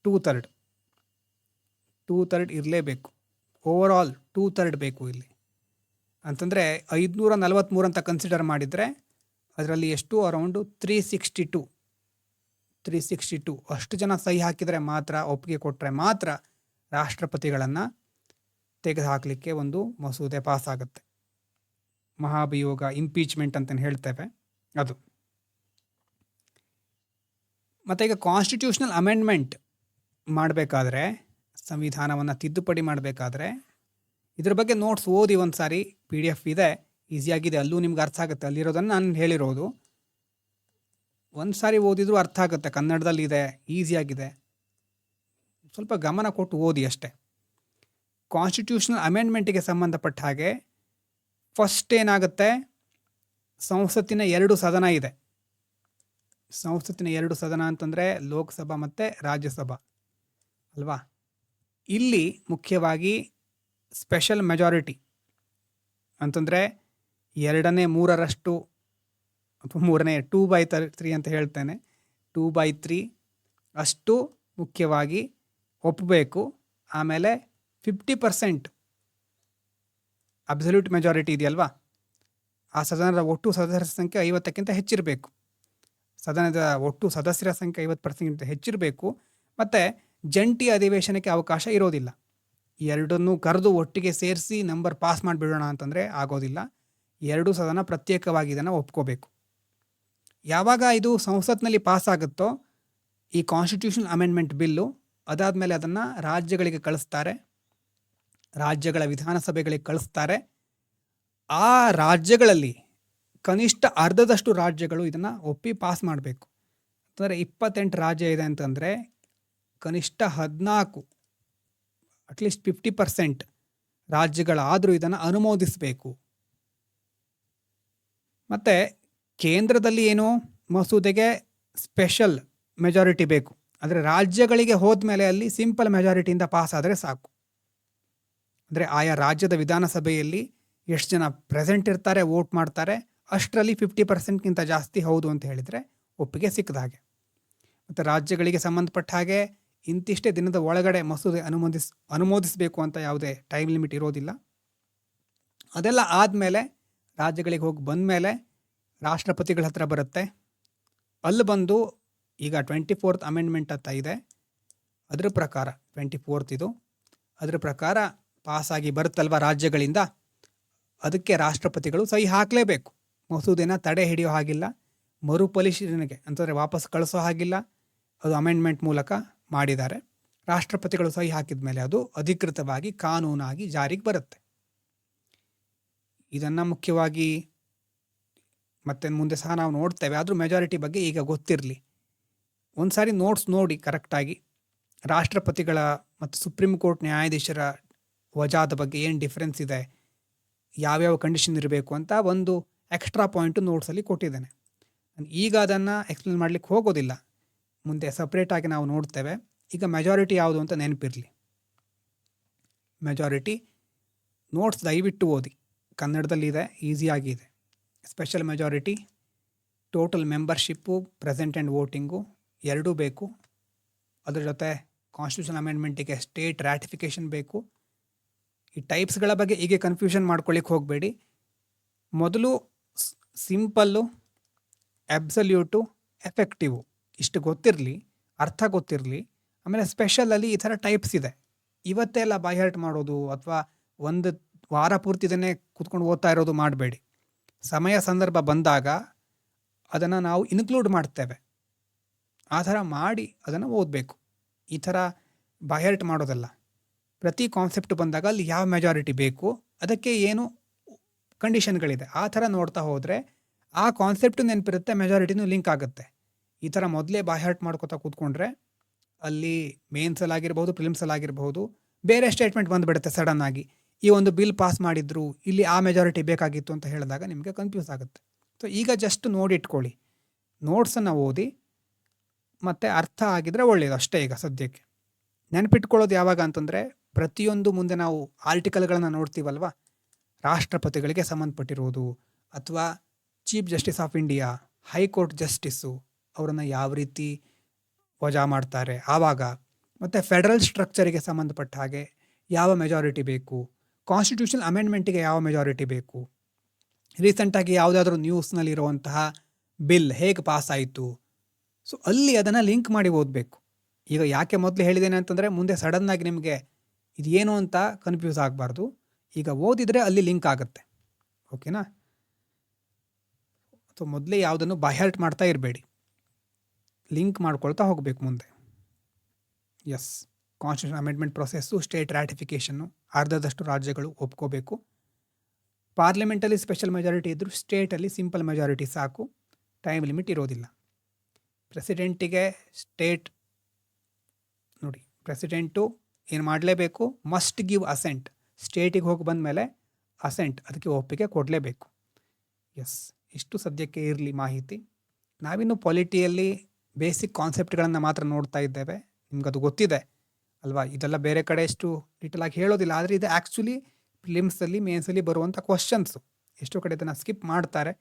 2/3 ಇರಲೇಬೇಕು. ಓವರಾಲ್ 2/3 ಬೇಕು ಇಲ್ಲಿ ಅಂತಂದರೆ 543 ಅಂತ ಕನ್ಸಿಡರ್ ಮಾಡಿದರೆ ಅದರಲ್ಲಿ ಎಷ್ಟು? ಅರೌಂಡು 362 ಅಷ್ಟು ಜನ ಸಹಿ ಹಾಕಿದರೆ ಮಾತ್ರ, ಒಪ್ಪಿಗೆ ಕೊಟ್ಟರೆ ಮಾತ್ರ ರಾಷ್ಟ್ರಪತಿಗಳನ್ನು ತೆಗೆದುಹಾಕಲಿಕ್ಕೆ ಒಂದು ಮಸೂದೆ ಪಾಸ್ ಆಗುತ್ತೆ. ಮಹಾಭಿಯೋಗ, ಇಂಪೀಚ್ಮೆಂಟ್ ಅಂತ ಹೇಳ್ತೇವೆ ಅದು. ಮತ್ತು ಈಗ ಕಾನ್ಸ್ಟಿಟ್ಯೂಷನಲ್ ಅಮೆಂಡ್ಮೆಂಟ್ ಮಾಡಬೇಕಾದ್ರೆ, ಸಂವಿಧಾನವನ್ನು ತಿದ್ದುಪಡಿ ಮಾಡಬೇಕಾದ್ರೆ, ಇದ್ರ ಬಗ್ಗೆ ನೋಟ್ಸ್ ಓದಿ ಒಂದು ಸಾರಿ. PDF ಇದೆ, ಈಸಿಯಾಗಿದೆ, ಅಲ್ಲೂ ನಿಮ್ಗೆ ಅರ್ಥ ಆಗುತ್ತೆ. ಅಲ್ಲಿರೋದನ್ನು ನಾನು ಹೇಳಿರೋದು. ಒಂದು ಸಾರಿ ಓದಿದರೂ ಅರ್ಥ ಆಗುತ್ತೆ. ಕನ್ನಡದಲ್ಲಿದೆ, ಈಸಿಯಾಗಿದೆ. ಸ್ವಲ್ಪ ಗಮನ ಕೊಟ್ಟು ಓದಿ ಅಷ್ಟೇ. ಕಾನ್ಸ್ಟಿಟ್ಯೂಷನಲ್ ಅಮೆಂಡ್ಮೆಂಟಿಗೆ ಸಂಬಂಧಪಟ್ಟ ಹಾಗೆ ಫಸ್ಟ್ ಏನಾಗುತ್ತೆ, ಸಂಸತ್ತಿನ 2 ಸದನ ಇದೆ. ಸಂಸತ್ತಿನ 2 ಸದನ ಅಂತಂದರೆ ಲೋಕಸಭಾ ಮತ್ತು ರಾಜ್ಯಸಭಾ ಅಲ್ವಾ? ಇಲ್ಲಿ ಮುಖ್ಯವಾಗಿ ಸ್ಪೆಷಲ್ ಮೆಜಾರಿಟಿ ಅಂತಂದರೆ 2/3 ಅಥವಾ ಮೂರನೇ 2/3 ಅಂತ ಹೇಳ್ತೇನೆ, 2/3 ಅಷ್ಟು ಮುಖ್ಯವಾಗಿ ಒಪ್ಪಬೇಕು. ಆಮೇಲೆ 50% ಅಬ್ಸಲ್ಯೂಟ್ ಮೆಜಾರಿಟಿ ಇದೆಯಲ್ವಾ, ಆ ಸದನದ ಒಟ್ಟು ಸದಸ್ಯರ ಸಂಖ್ಯೆ 50ಕ್ಕಿಂತ ಹೆಚ್ಚಿರಬೇಕು. ಸದನದ ಒಟ್ಟು ಸದಸ್ಯರ ಸಂಖ್ಯೆ 50% ಹೆಚ್ಚಿರಬೇಕು. ಮತ್ತು ಜಂಟಿ ಅಧಿವೇಶನಕ್ಕೆ ಅವಕಾಶ ಇರೋದಿಲ್ಲ. ಎರಡನ್ನೂ ಕರೆದು ಒಟ್ಟಿಗೆ ಸೇರಿಸಿ ನಂಬರ್ ಪಾಸ್ ಮಾಡಿಬಿಡೋಣ ಅಂತಂದರೆ ಆಗೋದಿಲ್ಲ. ಎರಡು ಸದನ ಪ್ರತ್ಯೇಕವಾಗಿ ಇದನ್ನು ಒಪ್ಕೋಬೇಕು. ಯಾವಾಗ ಇದು ಸಂಸತ್ನಲ್ಲಿ ಪಾಸ್ ಆಗುತ್ತೋ ಈ ಕಾನ್ಸ್ಟಿಟ್ಯೂಷನಲ್ ಅಮೆಂಡ್ಮೆಂಟ್ ಬಿಲ್ಲು, ಅದಾದಮೇಲೆ ಅದನ್ನು ರಾಜ್ಯಗಳಿಗೆ ಕಳಿಸ್ತಾರೆ, ರಾಜ್ಯಗಳ ವಿಧಾನಸಭೆಗಳಿಗೆ ಕಳಿಸ್ತಾರೆ. ಆ ರಾಜ್ಯಗಳಲ್ಲಿ ಕನಿಷ್ಠ ಅರ್ಧದಷ್ಟು ರಾಜ್ಯಗಳು ಇದನ್ನು ಒಪ್ಪಿ ಪಾಸ್ ಮಾಡಬೇಕು. ಅಂದರೆ 28 ರಾಜ್ಯ ಇದೆ ಅಂತಂದರೆ ಕನಿಷ್ಠ 14 ಅಟ್ಲೀಸ್ಟ್ 50% ರಾಜ್ಯಗಳಾದರೂ ಇದನ್ನು ಅನುಮೋದಿಸಬೇಕು. ಮತ್ತು ಕೇಂದ್ರದಲ್ಲಿ ಏನು ಮಸೂದೆಗೆ ಸ್ಪೆಷಲ್ ಮೆಜಾರಿಟಿ ಬೇಕು, ಆದರೆ ರಾಜ್ಯಗಳಿಗೆ ಹೋದ್ಮೇಲೆ ಅಲ್ಲಿ ಸಿಂಪಲ್ ಮೆಜಾರಿಟಿಯಿಂದ ಪಾಸ್ ಆದರೆ ಸಾಕು. ಅಂದರೆ ಆಯಾ ರಾಜ್ಯದ ವಿಧಾನಸಭೆಯಲ್ಲಿ ಎಷ್ಟು ಜನ ಪ್ರೆಸೆಂಟ್ ಇರ್ತಾರೆ, ವೋಟ್ ಮಾಡ್ತಾರೆ, ಅಷ್ಟರಲ್ಲಿ 50%ಗಿಂತ ಜಾಸ್ತಿ ಹೌದು ಅಂತ ಹೇಳಿದರೆ ಒಪ್ಪಿಗೆ ಸಿಕ್ಕದ ಹಾಗೆ. ಮತ್ತು ರಾಜ್ಯಗಳಿಗೆ ಸಂಬಂಧಪಟ್ಟ ಹಾಗೆ ಇಂತಿಷ್ಟೇ ದಿನದ ಒಳಗಡೆ ಮಸೂದೆ ಅನುಮೋದಿಸಬೇಕು ಅಂತ ಯಾವುದೇ ಟೈಮ್ ಲಿಮಿಟ್ ಇರೋದಿಲ್ಲ. ಅದೆಲ್ಲ ಆದಮೇಲೆ ರಾಜ್ಯಗಳಿಗೆ ಹೋಗಿ ಬಂದಮೇಲೆ ರಾಷ್ಟ್ರಪತಿಗಳ ಹತ್ರ ಬರುತ್ತೆ. ಅಲ್ಲಿ ಬಂದು ಈಗ 24th ಅಮೆಂಡ್ಮೆಂಟ್ ಅಂತ ಇದೆ, ಅದರ ಪ್ರಕಾರ 24th ಇದು, ಅದರ ಪ್ರಕಾರ ಪಾಸಾಗಿ ಬರುತ್ತಲ್ವ ರಾಜ್ಯಗಳಿಂದ, ಅದಕ್ಕೆ ರಾಷ್ಟ್ರಪತಿಗಳು ಸಹಿ ಹಾಕಲೇಬೇಕು. ಮಸೂದೆನ ತಡೆ ಹಿಡಿಯೋ ಹಾಗಿಲ್ಲ, ಮರುಪರಿಶೀಲನೆಗೆ ಅಂತಂದರೆ ವಾಪಸ್ ಕಳಿಸೋ ಹಾಗಿಲ್ಲ. ಅದು ಅಮೆಂಡ್ಮೆಂಟ್ ಮೂಲಕ ಮಾಡಿದ್ದಾರೆ. ರಾಷ್ಟ್ರಪತಿಗಳು ಸಹಿ ಹಾಕಿದ ಮೇಲೆ ಅದು ಅಧಿಕೃತವಾಗಿ ಕಾನೂನಾಗಿ ಜಾರಿಗೆ ಬರುತ್ತೆ. ಇದನ್ನು ಮುಖ್ಯವಾಗಿ ಮತ್ತೆ ಮುಂದೆ ಸಹ ನಾವು ನೋಡ್ತೇವೆ. ಆದರೂ ಮೆಜಾರಿಟಿ ಬಗ್ಗೆ ಈಗ ಗೊತ್ತಿರಲಿ. ಒಂದು ಸಾರಿ ನೋಟ್ಸ್ ನೋಡಿ ಕರೆಕ್ಟಾಗಿ, ರಾಷ್ಟ್ರಪತಿಗಳ ಮತ್ತು ಸುಪ್ರೀಂ ಕೋರ್ಟ್ ನ್ಯಾಯಾಧೀಶರ ವಜಾದ ಬಗ್ಗೆ ಏನು ಡಿಫ್ರೆನ್ಸ್ ಇದೆ, ಯಾವ್ಯಾವ ಕಂಡೀಷನ್ ಇರಬೇಕು ಅಂತ ಒಂದು ಎಕ್ಸ್ಟ್ರಾ ಪಾಯಿಂಟು ನೋಟ್ಸಲ್ಲಿ ಕೊಟ್ಟಿದ್ದೇನೆ. ನಾನು ಈಗ ಅದನ್ನು ಎಕ್ಸ್ಪ್ಲೇನ್ ಮಾಡಲಿಕ್ಕೆ ಹೋಗೋದಿಲ್ಲ, ಮುಂದೆ ಸಪ್ರೇಟಾಗಿ ನಾವು ನೋಡ್ತೇವೆ. ಈಗ ಮೆಜಾರಿಟಿ ಯಾವುದು ಅಂತ ನೆನಪಿರಲಿ. ಮೆಜಾರಿಟಿ ನೋಟ್ಸ್ ದಯವಿಟ್ಟು ಓದಿ, ಕನ್ನಡದಲ್ಲಿದೆ, ಈಸಿಯಾಗಿದೆ. Special majority, total membership, present and voting ಎರಡೂ ಬೇಕು. ಅದರ ಜೊತೆ ಕಾನ್ಸ್ಟಿಟ್ಯೂಷನ್ ಅಮೆಂಡ್ಮೆಂಟಿಗೆ ಸ್ಟೇಟ್ ರ್ಯಾಟಿಫಿಕೇಷನ್ ಬೇಕು. ಈ ಟೈಪ್ಸ್ಗಳ ಬಗ್ಗೆ ಹೀಗೆ ಕನ್ಫ್ಯೂಷನ್ ಮಾಡ್ಕೊಳ್ಳಿಕ್ಕೆ ಹೋಗಬೇಡಿ. ಮೊದಲು ಸಿಂಪಲ್ಲು, ಅಬ್ಸಲ್ಯೂಟು, ಎಫೆಕ್ಟಿವು ಇಷ್ಟು ಗೊತ್ತಿರಲಿ, ಅರ್ಥ ಗೊತ್ತಿರಲಿ. ಆಮೇಲೆ ಸ್ಪೆಷಲಲ್ಲಿ ಈ ಥರ ಟೈಪ್ಸ್ ಇದೆ. ಇವತ್ತೇ ಎಲ್ಲ ಬೈಹರ್ಟ್ ಮಾಡೋದು ಅಥವಾ ಒಂದು ವಾರ ಪೂರ್ತಿ ಇದನ್ನೇ ಕೂತ್ಕೊಂಡು ಓದ್ತಾ ಇರೋದು ಮಾಡಬೇಡಿ. ಸಮಯ ಸಂದರ್ಭ ಬಂದಾಗ ಅದನ್ನು ನಾವು ಇನ್ಕ್ಲೂಡ್ ಮಾಡ್ತೇವೆ, ಆ ಥರ ಮಾಡಿ ಅದನ್ನು ಓದಬೇಕು. ಈ ಥರ ಬೈಹರ್ಟ್ ಮಾಡೋದಲ್ಲ. ಪ್ರತಿ ಕಾನ್ಸೆಪ್ಟ್ ಬಂದಾಗ ಅಲ್ಲಿ ಯಾವ ಮೆಜಾರಿಟಿ ಬೇಕು, ಅದಕ್ಕೆ ಏನು ಕಂಡೀಷನ್ಗಳಿದೆ, ಆ ಥರ ನೋಡ್ತಾ ಹೋದರೆ ಆ ಕಾನ್ಸೆಪ್ಟು ನೆನಪಿರುತ್ತೆ, ಮೆಜಾರಿಟಿನೂ ಲಿಂಕ್ ಆಗುತ್ತೆ. ಈ ಥರ ಮೊದಲೇ ಬೈಹರ್ಟ್ ಮಾಡ್ಕೋತಾ ಕೂತ್ಕೊಂಡ್ರೆ ಅಲ್ಲಿ ಮೇನ್ಸಲ್ಲಾಗಿರ್ಬೋದು, ಪ್ರಿಲಿಮ್ಸಲ್ಲಾಗಿರ್ಬೋದು ಬೇರೆ ಸ್ಟೇಟ್ಮೆಂಟ್ ಬಂದುಬಿಡುತ್ತೆ ಸಡನ್ನಾಗಿ. ಈ ಒಂದು ಬಿಲ್ ಪಾಸ್ ಮಾಡಿದ್ರು, ಇಲ್ಲಿ ಆ ಮೆಜಾರಿಟಿ ಬೇಕಾಗಿತ್ತು ಅಂತ ಹೇಳಿದಾಗ ನಿಮಗೆ ಕನ್ಫ್ಯೂಸ್ ಆಗುತ್ತೆ. ಸೊ ಈಗ ಜಸ್ಟ್ ನೋಡಿಟ್ಕೊಳ್ಳಿ, ನೋಟ್ಸನ್ನು ಓದಿ, ಮತ್ತು ಅರ್ಥ ಆಗಿದ್ರೆ ಒಳ್ಳೆಯದು ಅಷ್ಟೇ. ಈಗ ಸದ್ಯಕ್ಕೆ ನೆನಪಿಟ್ಕೊಳ್ಳೋದು ಯಾವಾಗ ಅಂತಂದರೆ, ಪ್ರತಿಯೊಂದು ಮುಂದೆ ನಾವು ಆರ್ಟಿಕಲ್ಗಳನ್ನು ನೋಡ್ತೀವಲ್ವ, ರಾಷ್ಟ್ರಪತಿಗಳಿಗೆ ಸಂಬಂಧಪಟ್ಟಿರೋದು ಅಥವಾ chief justice of India, high court justice ಅವರನ್ನು ಯಾವ ರೀತಿ ವಜಾ ಮಾಡ್ತಾರೆ ಆವಾಗ, ಮತ್ತು ಫೆಡರಲ್ ಸ್ಟ್ರಕ್ಚರಿಗೆ ಸಂಬಂಧಪಟ್ಟ ಹಾಗೆ ಯಾವ ಮೆಜಾರಿಟಿ ಬೇಕು, ಕಾನ್ಸ್ಟಿಟ್ಯೂಷನ್ ಅಮೆಂಡ್ಮೆಂಟಿಗೆ ಯಾವ ಮೆಜಾರಿಟಿ ಬೇಕು, ರೀಸೆಂಟಾಗಿ ಯಾವುದಾದ್ರೂ ನ್ಯೂಸ್ನಲ್ಲಿರುವಂತಹ ಬಿಲ್ ಹೇಗೆ ಪಾಸ್ ಆಯಿತು, ಸೊ ಅಲ್ಲಿ ಅದನ್ನು ಲಿಂಕ್ ಮಾಡಿ ಓದಬೇಕು. ಈಗ ಯಾಕೆ ಮೊದಲು ಹೇಳಿದ್ದೇನೆ ಅಂತಂದರೆ, ಮುಂದೆ ಸಡನ್ನಾಗಿ ನಿಮಗೆ ಇದೇನು ಅಂತ ಕನ್ಫ್ಯೂಸ್ ಆಗಬಾರ್ದು. ಈಗ ಓದಿದರೆ ಅಲ್ಲಿ ಲಿಂಕ್ ಆಗುತ್ತೆ. ಓಕೆನಾ? ಸೊ ಮೊದಲೇ ಯಾವುದನ್ನು ಬೈಹರ್ಟ್ ಮಾಡ್ತಾ ಇರಬೇಡಿ, ಲಿಂಕ್ ಮಾಡ್ಕೊಳ್ತಾ ಹೋಗಬೇಕು ಮುಂದೆ. Yes, constitution amendment process, state ratification, ಅರ್ಧದಷ್ಟು ರಾಜ್ಯಗಳು ಒಪ್ಕೋಬೇಕು. ಪಾರ್ಲಿಮೆಂಟಲ್ಲಿ ಸ್ಪೆಷಲ್ ಮೆಜಾರಿಟಿ ಇದ್ದರೂ ಸ್ಟೇಟಲ್ಲಿ ಸಿಂಪಲ್ ಮೆಜಾರಿಟಿ ಸಾಕು, ಟೈಮ್ ಲಿಮಿಟ್ ಇರೋದಿಲ್ಲ. ಪ್ರೆಸಿಡೆಂಟಿಗೆ ಸ್ಟೇಟ್ ನೋಡಿ, ಪ್ರೆಸಿಡೆಂಟು ಏನು ಮಾಡಲೇಬೇಕು, ಮಸ್ಟ್ ಗಿವ್ ಅಸೆಂಟ್. ಸ್ಟೇಟಿಗೆ ಹೋಗಿ ಬಂದ ಮೇಲೆ ಅಸೆಂಟ್, ಅದಕ್ಕೆ ಒಪ್ಪಿಗೆ ಕೊಡಲೇಬೇಕು. ಎಸ್, ಇಷ್ಟು ಸದ್ಯಕ್ಕೆ ಇರಲಿ ಮಾಹಿತಿ. ನಾವಿನ್ನು ಪಾಲಿಟಿಯಲ್ಲಿ ಬೇಸಿಕ್ ಕಾನ್ಸೆಪ್ಟ್ಗಳನ್ನು ಮಾತ್ರ ನೋಡ್ತಾ ಇದ್ದೇವೆ, ನಿಮ್ಗದು ಗೊತ್ತಿದೆ ಅಲ್ವಾ. ಇದೆಲ್ಲ ಬೇರೆ ಕಡೆ ಎಷ್ಟು ಡೀಟೇಲಾಗಿ ಹೇಳೋದಿಲ್ಲ, ಆದರೆ ಇದು ಆ್ಯಕ್ಚುಲಿ ಪ್ರಿಲಿಮ್ಸಲ್ಲಿ ಮೇನ್ಸಲ್ಲಿ ಬರುವಂಥ ಕ್ವಶನ್ಸು. ಎಷ್ಟೋ ಕಡೆ ಇದನ್ನು ಸ್ಕಿಪ್ ಮಾಡ್ತಾರೆ,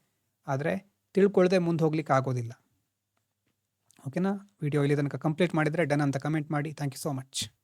ಆದರೆ ತಿಳ್ಕೊಳ್ದೆ ಮುಂದೆ ಹೋಗ್ಲಿಕ್ಕೆ ಆಗೋದಿಲ್ಲ. ಓಕೆನಾ? ವಿಡಿಯೋ ಇಲ್ಲಿ ತನಕ ಕಂಪ್ಲೀಟ್ ಮಾಡಿದರೆ ಡನ್ ಅಂತ ಕಮೆಂಟ್ ಮಾಡಿ. Thank you so much.